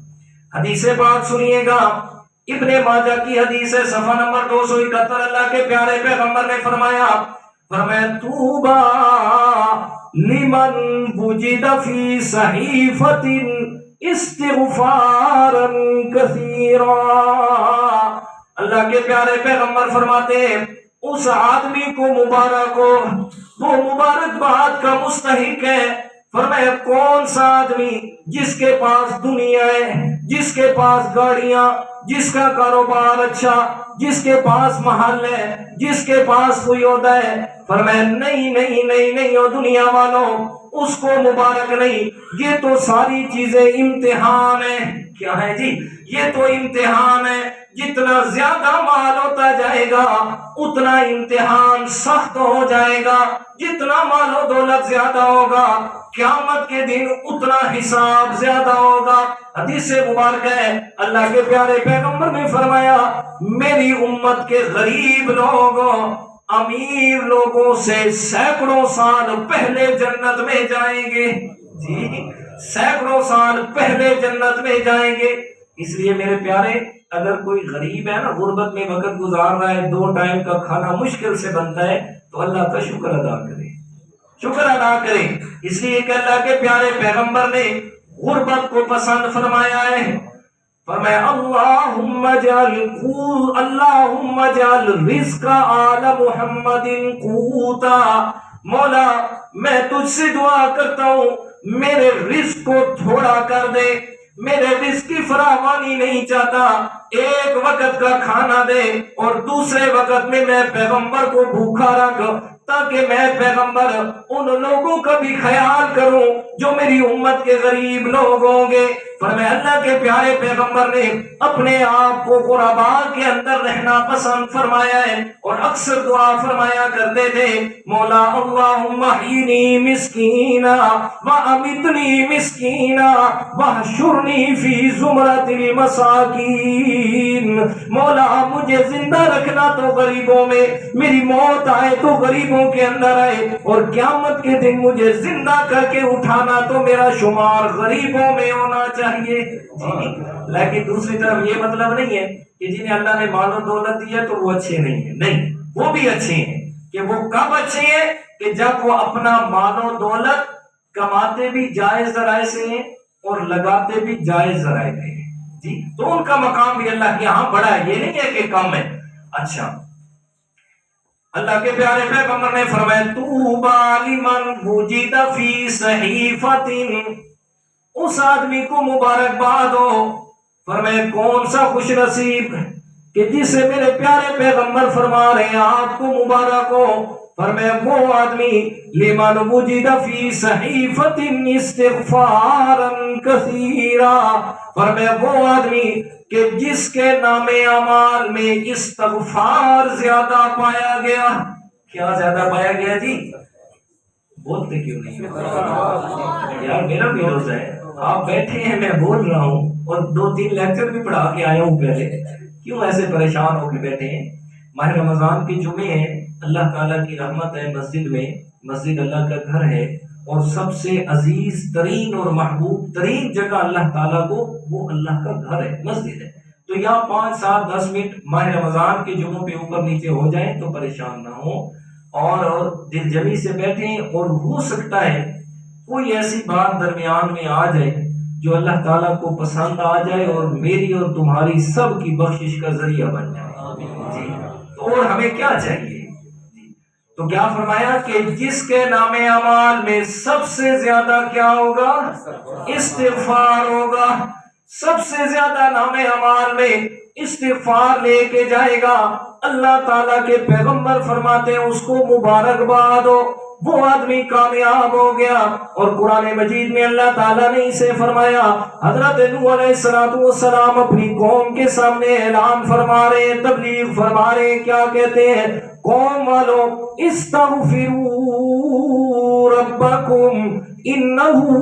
حدیث پاک سنیے گا، ابن ماجہ کی حدیث ہے، صفحہ نمبر 271۔ اللہ کے پیارے پیغمبر نے فرمایا طوبا لمن وجد فی صحیفۃ استغفارا کثیرا۔ اللہ کے پیارے پیغمبر فرماتے ہیں اس آدمی کو مبارک ہو، وہ مبارک بات کا مستحق ہے۔ فرمایا کون سا آدمی جس کے پاس دنیا ہے، جس کے پاس گاڑیاں، جس کا کاروبار اچھا، جس کے پاس محل ہے، جس کے پاس کوئی عہدہ ہے۔ فرمایا نہیں نہیں نہیں نہیں او دنیا والوں، اس کو مبارک نہیں، یہ تو ساری چیزیں امتحان ہے۔ کیا ہے جی؟ یہ تو امتحان ہے۔ جتنا زیادہ مال ہوتا جائے گا اتنا امتحان سخت ہو جائے گا، جتنا مال و دولت زیادہ ہوگا قیامت کے دن اتنا حساب زیادہ ہوگا۔ حدیث مبارک ہے، اللہ کے پیارے پیغمبر نے فرمایا میری امت کے غریب لوگوں، امیر لوگوں سے سینکڑوں سال پہلے جنت میں جائیں گے۔ جی سینکڑوں سال پہلے جنت میں جائیں گے۔ اس لیے میرے پیارے اگر کوئی غریب ہے نا، غربت میں وقت گزار رہا ہے، 2 ٹائم کا کھانا مشکل سے بنتا ہے، تو اللہ کا شکر ادا کرے، شکر ادا کرے۔ اس لیے کہ اللہ کے پیارے پیغمبر نے غربت کو پسند فرمایا ہے۔ فرمایا اللہم اجعل رزق آل محمد قوتا۔ مولا میں تجھ سے دعا کرتا ہوں میرے رزق کو تھوڑا کر دے، میرے رزق کی فراوانی نہیں چاہتا، ایک وقت کا کھانا دے اور دوسرے وقت میں پیغمبر کو بھوکا رکھ، تاکہ میں پیغمبر ان لوگوں کا بھی خیال کروں جو میری امت کے غریب لوگ ہوں گے۔ فرمایا اللہ کے پیارے پیغمبر نے اپنے آپ کو غرباء کے اندر رہنا پسند فرمایا ہے، اور اکثر دعا فرمایا کرتے تھے مولا اللہم احیینی مسکینا وامتنی مسکینا واحشرنی فی زمرۃ المساکین۔ مولا مجھے زندہ رکھنا تو غریبوں میں، میری موت آئے تو غریبوں کے اندر آئے، اور قیامت کے دن مجھے زندہ کر کے اٹھانا تو میرا شمار غریبوں میں ہونا چاہیے۔ لیکن دوسری طرف یہ مطلب نہیں ہے کہ جنہیں اللہ نے مال و دولت دیا تو وہ اچھے نہیں ہیں، نہیں، وہ بھی اچھے ہیں۔ کہ وہ کب اچھے ہیں؟ کہ جب وہ اپنا مال و دولت کماتے بھی جائز ذرائع سے ہیں اور لگاتے بھی جائز ذرائع سے ہیں، جی تو ان کا مقام بھی اللہ کے ہاں بڑا ہے، یہ نہیں ہے کہ کم ہے۔ اچھا اللہ کے پیارے پیغمبر نے فرمایا طوبی لمن وجد فی صحیفۃ، اس آدمی کو مبارکباد ہو۔ فرمایا کون سا خوش نصیب کہ جسے میرے پیارے پیغمبر فرما رہے ہیں آپ کو مبارک ہو۔ فرمایا وہ آدمی لمن وجد فی صحیفۃ استغفارا کثیرا، فرمایا وہ آدمی کہ جس کے نام اعمال میں استغفار زیادہ پایا گیا۔ کیا زیادہ پایا گیا جی؟ بولتے کیوں نہیں یار؟ میرا بھی روزہ ہے، آپ بیٹھے ہیں میں بول رہا ہوں اور 2-3 لیکچر بھی پڑھا کے آیا ہوں پہلے، کیوں ایسے پریشان ہو کے بیٹھے ہیں؟ ماہ رمضان کے جمعے ہیں، اللہ تعالیٰ کی رحمت ہے، مسجد میں، مسجد اللہ کا گھر ہے، اور سب سے عزیز ترین اور محبوب ترین جگہ اللہ تعالیٰ کو وہ اللہ کا گھر ہے، مسجد ہے۔ تو یہاں 5, 7, 10 منٹ ماہ رمضان کے جمعوں پہ اوپر نیچے ہو جائیں تو پریشان نہ ہو، اور دل جمی سے بیٹھیں، اور ہو سکتا ہے کوئی ایسی بات درمیان میں آ جائے جو اللہ تعالیٰ کو پسند آ جائے اور میری اور تمہاری سب کی بخشش کا ذریعہ بن جائے، جی تو اور ہمیں کیا چاہیے؟ تو کیا فرمایا کہ جس کے نام اعمال میں سب سے زیادہ کیا ہوگا؟ استغفار ہوگا۔ سب سے زیادہ نام اعمال میں استغفار لے کے جائے گا، اللہ تعالیٰ کے پیغمبر فرماتے ہیں اس کو مبارکباد ہو۔ وہ آدمی کامیاب ہو گیا۔ اور قرآن مجید میں اللہ تعالیٰ نے اسے فرمایا، حضرت نوح علیہ السلام اپنی قوم کے سامنے اعلان فرما رہے، تبلیغ فرما رہے، کیا کہتے ہیں؟ قوم والو استغفروا ربکم انہو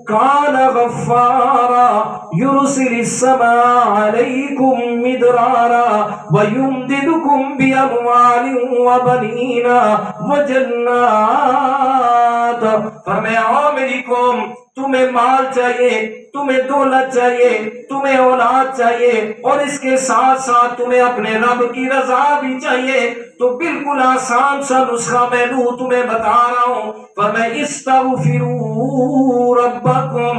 کان غفارا یرسل السماء علیکم مدرارا ویمددکم باموال وبنین وجنات۔ فرمایا او میری قوم، تمہیں مال چاہیے، تمہیں دولت چاہیے، تمہیں اولاد چاہیے، اور اس کے ساتھ ساتھ تمہیں اپنے رب کی رضا بھی چاہیے، تو بالکل آسان سا نسخہ میں تمہیں بتا رہا ہوں۔ فرمایا استغفروا ربکم،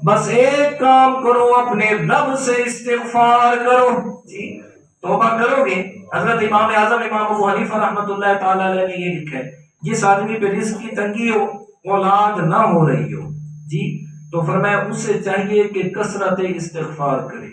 بس ایک کام کرو، اپنے رب سے استغفار کرو۔ جی توبہ کرو گے؟ حضرت امام اعظم امام ابو حنیفہ رحمۃ اللہ تعالی علیہ نے یہ لکھا ہے، جس آدمی پہ رزق کی تنگی ہو، اولاد نہ ہو رہی ہو، جی تو فرمایا اس سے چاہیے کہ کثرت استغفار کرے،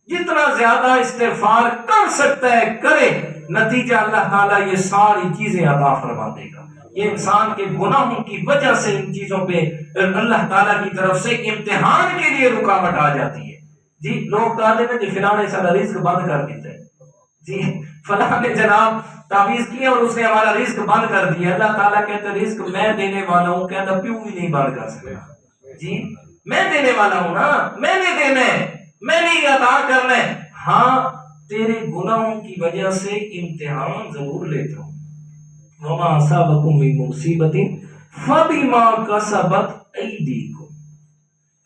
جتنا زیادہ استغفار کر سکتا ہے کرے، نتیجہ اللہ تعالیٰ یہ ساری چیزیں عطا فرما دے گا۔ یہ انسان کے گناہوں کی وجہ سے ان چیزوں پہ اللہ تعالیٰ کی طرف سے امتحان کے لیے رکاوٹ آ جاتی ہے۔ جی لوگ کہتے ہیں کہ فلاں نے سارا رزق بند کر دیتا ہے، جی فلاں نے جناب تعویذ کیا اور اس نے ہمارا رزق بند کر دیا۔ اللہ تعالیٰ کہتا ہے رزق میں دینے والا ہوں، کہتا پیوں بھی نہیں بند کر سکتا۔ جی میں دینے والا ہوں نا، میں نے دینا ہے، میں نے یہ عطا کرنا ہے۔ ہاں تیرے گناہوں کی وجہ سے امتحان ضرور لیتا ہوں۔ وما اصابکم من مصیبت فبما کسبت ایدیکم،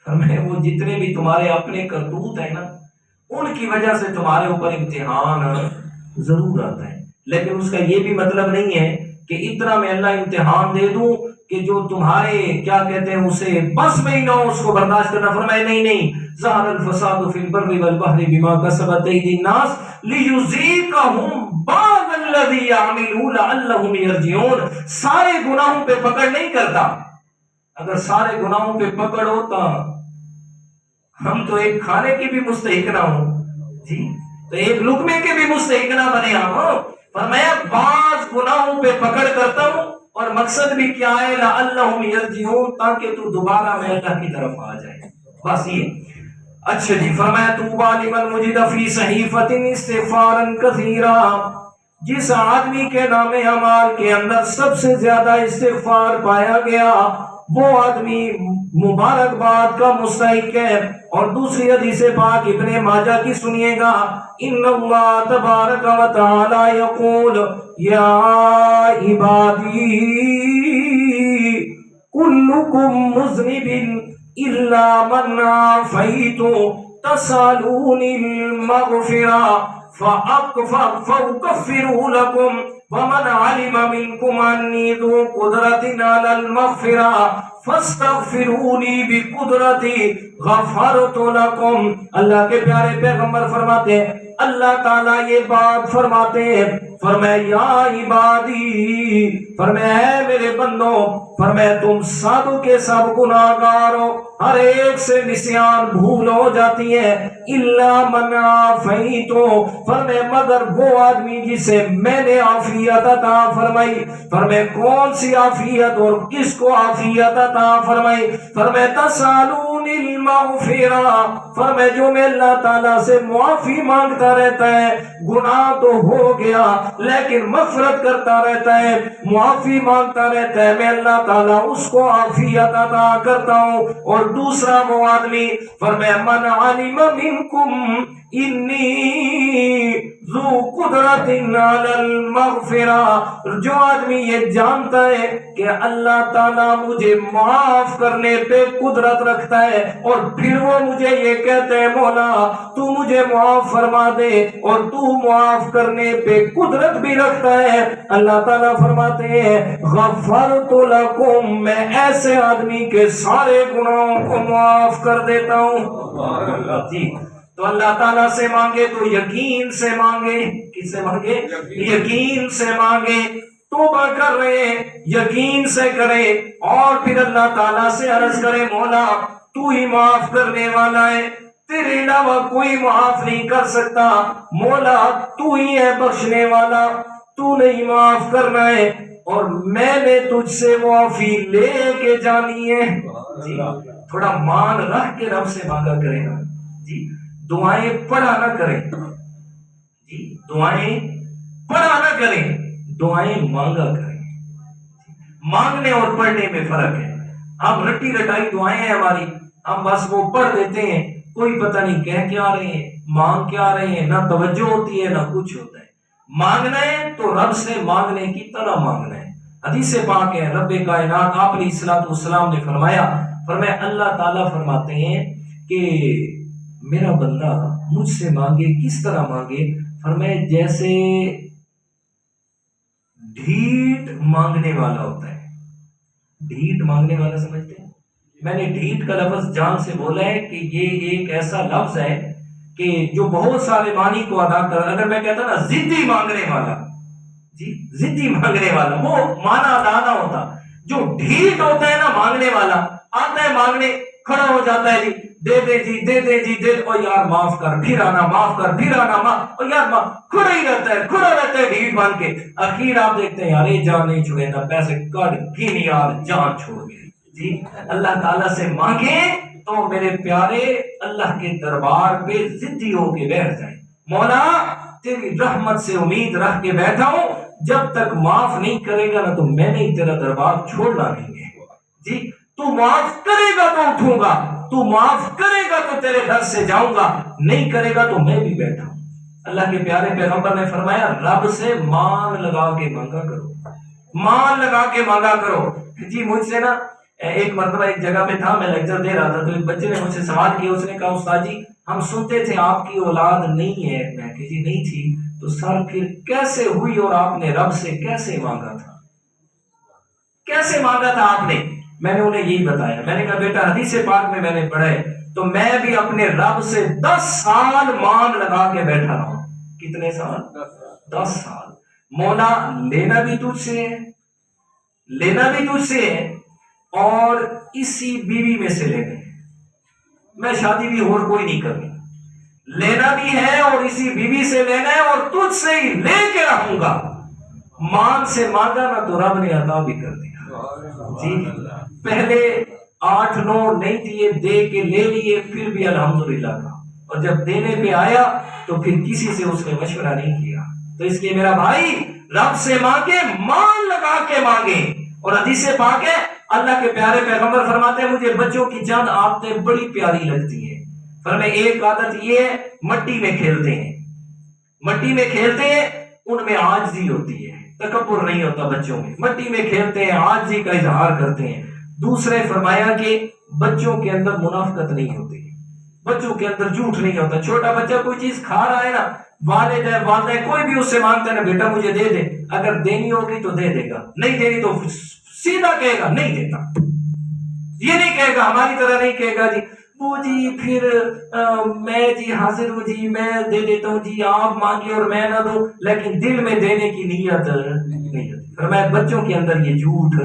فرمایا وہ جتنے بھی تمہارے اپنے کرتوت ہیں نا، ان کی وجہ سے تمہارے اوپر امتحان ضرور آتا ہے، لیکن اس کا یہ بھی مطلب نہیں ہے کہ اتنا میں اللہ امتحان دے دوں کہ جو تمہارے کیا کہتے ہیں اسے بس میں ہی نہ ہو، اس کو برداشت کرنا۔ فرمایا نہیں، ظہر الفساد فی البر والبحر بما کسبت ایدی الناس لیذیقہم بعض الذی عملوا لعلہم یرجعون۔ سارے گناہوں پہ پکڑ نہیں کرتا، اگر سارے گناہوں پہ پکڑ ہوتا ہم تو ایک کھانے کے بھی مستحق نہ ہوں، جی تو ایک لقمے کے بھی مستحق نہ بنے ہم۔ فرمایا بعض گناہوں پہ پکڑ کرتا ہوں، اور مقصد بھی کیا ہے؟ لعلہم یرجعون، تاکہ تو دوبارہ میں اللہ کی طرف آ جائے، بس یہ۔ اچھا جی فرمایا طوبیٰ لمن وجد فی صحیفۃ استغفارا کثیرا، جس آدمی کے نام اعمال کے اندر سب سے زیادہ استغفار پایا گیا وہ آدمی مبارکباد کا مستحق ہے۔ اور دوسری حدیث پاک ابن ماجہ کی سنیے گا، ان اللہ تبارک و تعالی یقول یا عبادی کلکم مذنب الا من عافیت تسالونی المغفرہ فأكفر لكم ومن علم منكم أني ذو قدرة على المغفرة فاستغفروني بقدرتي غفرت لكم۔ اللہ کے پیارے پیغمبر فرماتے ہیں، اللہ تعالیٰ یہ بات فرماتے ہیں، فرمایا یا عبادی، فرمایا ہے میرے بندوں، فرمایا تم سب کے سب گناہگار ہو، ہر ایک سے نسیان بھول ہو جاتی ہے، الا من عافیت، فرمایا مگر وہ آدمی جسے میں نے عافیت عطا فرمائی۔ فرمایا کون سی عافیت اور کس کو عافیت عطا فرمائی؟ فرمایا تسالون المغفرہ، فرمایا جو میں اللہ تعالیٰ سے معافی مانگتا رہتا ہے، گناہ تو ہو گیا لیکن مغفرت کرتا رہتا ہے، معافی مانگتا رہتا ہے، میں اللہ تعالیٰ اس کو عافیت عطا کرتا ہوں۔ اور دوسرا وہ آدمی فرمایا من علم منکم انی ذو قدرت علی المغفرہ، جو آدمی یہ جانتا ہے کہ اللہ تعالیٰ مجھے معاف کرنے پہ قدرت رکھتا ہے، اور پھر وہ مجھے یہ کہتے ہیں مولا تو مجھے معاف فرما دے، اور تو معاف کرنے پہ قدرت بھی رکھتا ہے، اللہ تعالیٰ فرماتے ہیں غفرت لکم، میں ایسے آدمی کے سارے گناہوں کو معاف کر دیتا ہوں۔ جی تو اللہ تعالیٰ سے مانگے تو یقین سے مانگے، کس سے مانگے؟ یقین سے مانگے، توبہ کر رہے ہیں یقین سے کرے، اور پھر اللہ تعالیٰ سے عرض کرے مولا تو ہی معاف کرنے والا ہے، تیرے علاوہ کوئی معاف نہیں کر سکتا، مولا تو ہی ہے بخشنے والا، تو نہیں معاف کرنا ہے۔ اور میں نے تجھ سے معافی لے کے جانی ہے. جی تھوڑا مان رکھ کے رب سے مانگا کریں نا جی. دعائیں پڑھا نہ کریں جی. دعائیں پڑھا نہ کریں, دعائیں مانگا کریں. مانگنے اور پڑھنے میں فرق ہے. ہم رٹی رٹائی دعائیں ہیں ہماری, ہم بس وہ پڑھ دیتے ہیں, کوئی پتہ نہیں کہہ کیا رہے ہیں, مانگ کیا رہے ہیں, نہ توجہ ہوتی ہے نہ کچھ ہوتا ہے. مانگنا ہے تو رب سے مانگنے کی طرح مانگنا ہے. حدیث پاک ہے, رب کائنات آپ علیہ الصلوۃ والسلام نے فرمایا اللہ تعالیٰ فرماتے ہیں کہ میرا بندہ مجھ سے مانگے کس طرح مانگے, فرمایا جیسے ڈھیٹ مانگنے والا ہوتا ہے. ڈھیٹ مانگنے والا سمجھتے ہیں؟ میں نے ڈھیٹ کا لفظ جان سے بولا ہے کہ یہ ایک ایسا لفظ ہے کہ جو بہت سارے معنی کو ادا کر. اگر میں کہتا نا ضدی مانگنے والا, جی ضدی مانگنے والا, وہ معنی ادا نہ ہوتا. جو ڈھیٹ ہوتا ہے نا مانگنے والا, آتا ہے مانگنے, کھڑا ہو جاتا ہے, جی دے دے جی دے دے جی دے, اور یار معاف کر, پھر آنا, معاف کر, پھر آنا, اور یار کھڑا ہی رہتا ہے ڈھیٹ بن کے. اخیر آپ دیکھتے ہیں یار یہ جان نہیں چھوڑے نا, پیسے کٹ گن یار جان چھوڑ گئے. جی اللہ تعالیٰ سے مانگیں تو میرے پیارے اللہ کے دربار پہ ضدی ہو کے بیٹھ جائیں. مولا تیری رحمت سے امید رکھ کے بیٹھا ہوں, جب تک معاف نہیں کرے گا نا تو میں نہیں تیرا دربار چھوڑنا نہیں ہے. جی تو معاف کرے گا تو اٹھوں گا, تو معاف کرے گا تو تیرے گھر سے جاؤں گا, نہیں کرے گا تو میں بھی بیٹھا ہوں. اللہ کے پیارے پیغمبر نے فرمایا رب سے مان لگا کے مانگا کرو, مان لگا کے مانگا کرو. جی مجھ سے نا ایک مرتبہ ایک جگہ پہ تھا, میں لیکچر دے رہا تھا, تو ایک بچے نے مجھ سے سوال کیا. اس نے کہا استاد جی ہم سنتے تھے آپ کی اولاد نہیں ہے. میں کہ جی نہیں تھی. تو سر پھر کیسے ہوئی اور آپ نے رب سے کیسے مانگا تھا, کیسے مانگا تھا آپ نے؟ میں نے انہیں یہی بتایا. میں نے کہا بیٹا حدیث پاک میں نے پڑھا ہے, تو میں بھی اپنے رب سے 10 سال مان لگا کے بیٹھا رہا ہوں. کتنے سال؟ 10 سال. مولا لینا بھی تجھ سے ہے, لینا بھی تجھ سے ہے, اور اسی بیوی میں سے لینا ہے. میں شادی بھی اور کوئی نہیں کرنی, لینا بھی ہے اور اسی بیوی سے لینا ہے, اور تجھ سے ہی لے کے رہوں گا. مان سے مانگا نا تو رب نے عطا بھی کر دیا. جی پہلے 8-9 نہیں دیے, دے کے لے لیے, پھر بھی الحمدللہ کا, اور جب دینے پہ آیا تو پھر کسی سے اس نے مشورہ نہیں کیا. تو اس لیے میرا بھائی رب سے مانگے, مان لگا کے مانگے. اور حدیث پاک ہے اللہ کے پیارے پیغمبر فرماتے ہیں مجھے بچوں کی چند عادتیں بڑی پیاری لگتی ہیں. فرمایا ایک عادت یہ ہے, مٹی میں کھیلتے ہیں, مٹی میں کھیلتے ہیں, ان میں عاجزی ہوتی ہے, تکبر نہیں ہوتا بچوں میں. مٹی میں کھیلتے ہیں, عاجزی کا اظہار کرتے ہیں. دوسرے فرمایا کہ بچوں کے اندر منافقت نہیں ہوتی, بچوں کے اندر جھوٹ نہیں ہوتا. چھوٹا بچہ کوئی چیز کھا رہا ہے نا, والدہ کوئی بھی اس سے مانگتا ہے نا بیٹا مجھے دے دے, اگر دینی ہوگی تو دے دے گا, نہیں دینی تو سیدھا کہے گا نہیں دیتا. یہ نہیں کہے گا, ہماری طرح نہیں کہے گا جی وہ جی پھر میں جی حاضر ہوں جی, میں دے دیتا ہوں جی, آپ مانگی اور میں نہ دوں, لیکن دل میں دینے کی نیت نہیں ہوتی. فرمایا بچوں کے اندر یہ جھوٹ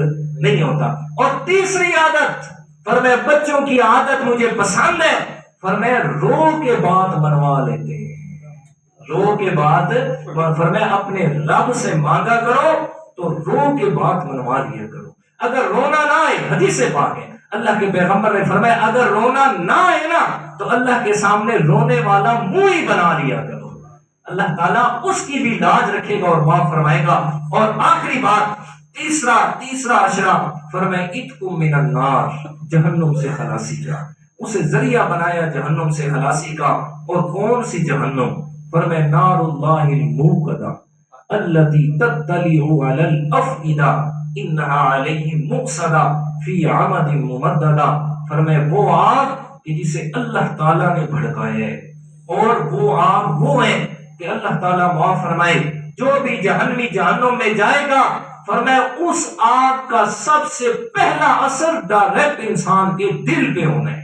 نہیں ہوتا. اور تیسری عادت فرمایا بچوں کی عادت مجھے پسند ہے, فرمایا رو کے بعد منوا لیتے ہیں, رو کے بعد. فرمایا اپنے رب سے مانگا کرو تو رو کے بعد منوا لیا کرو. اگر رونا نہ آئے, حدیث پاک ہے اللہ کے پیغمبر نے فرمایا اگر رونا نہ آئے نا تو اللہ کے سامنے رونے والا منہ ہی بنا لیا کرو, اللہ تعالیٰ اس کی بھی لاج رکھے گا اور معاف فرمائے گا. اور آخری بات تیسرا اشرا فرمایا اتقوا من النار, جہنم سے خلاصی کا, اسے ذریعہ بنایا جہنم سے خلاصی کا. اور کون سی جہنم؟ فرمایا نار اللہ الموقدہ التي تطلع على الافئدہ انها علیہم مؤصدہ فی عمد ممددہ. فرمایا وہ آگ کہ جسے اللہ تعالیٰ نے بھڑکایا ہے, اور وہ آگ وہ ہے کہ اللہ تعالیٰ معاف فرمائے جو بھی جہنمی جہنم میں جائے گا, فرمایا اس آگ کا سب سے پہلا اثر ڈائریکٹ انسان کے دل پہ ہونا ہے,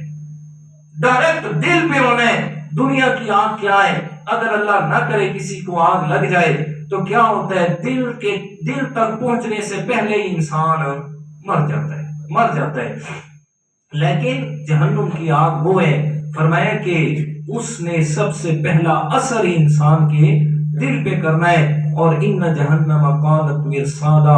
ڈائریکٹ دل پہ ہونا ہے. دنیا کی آگ کیا ہے, اگر اللہ نہ کرے کسی کو آگ لگ جائے تو کیا ہوتا ہے, دل تک پہنچنے سے پہلے ہی انسان مر جاتا ہے. لیکن جہنم کی آگ وہ ہے, فرمایا کہ اس نے سب سے پہلا اثر انسان کے دل پہ کرنا ہے. اور ان جہنم کانت مرصادا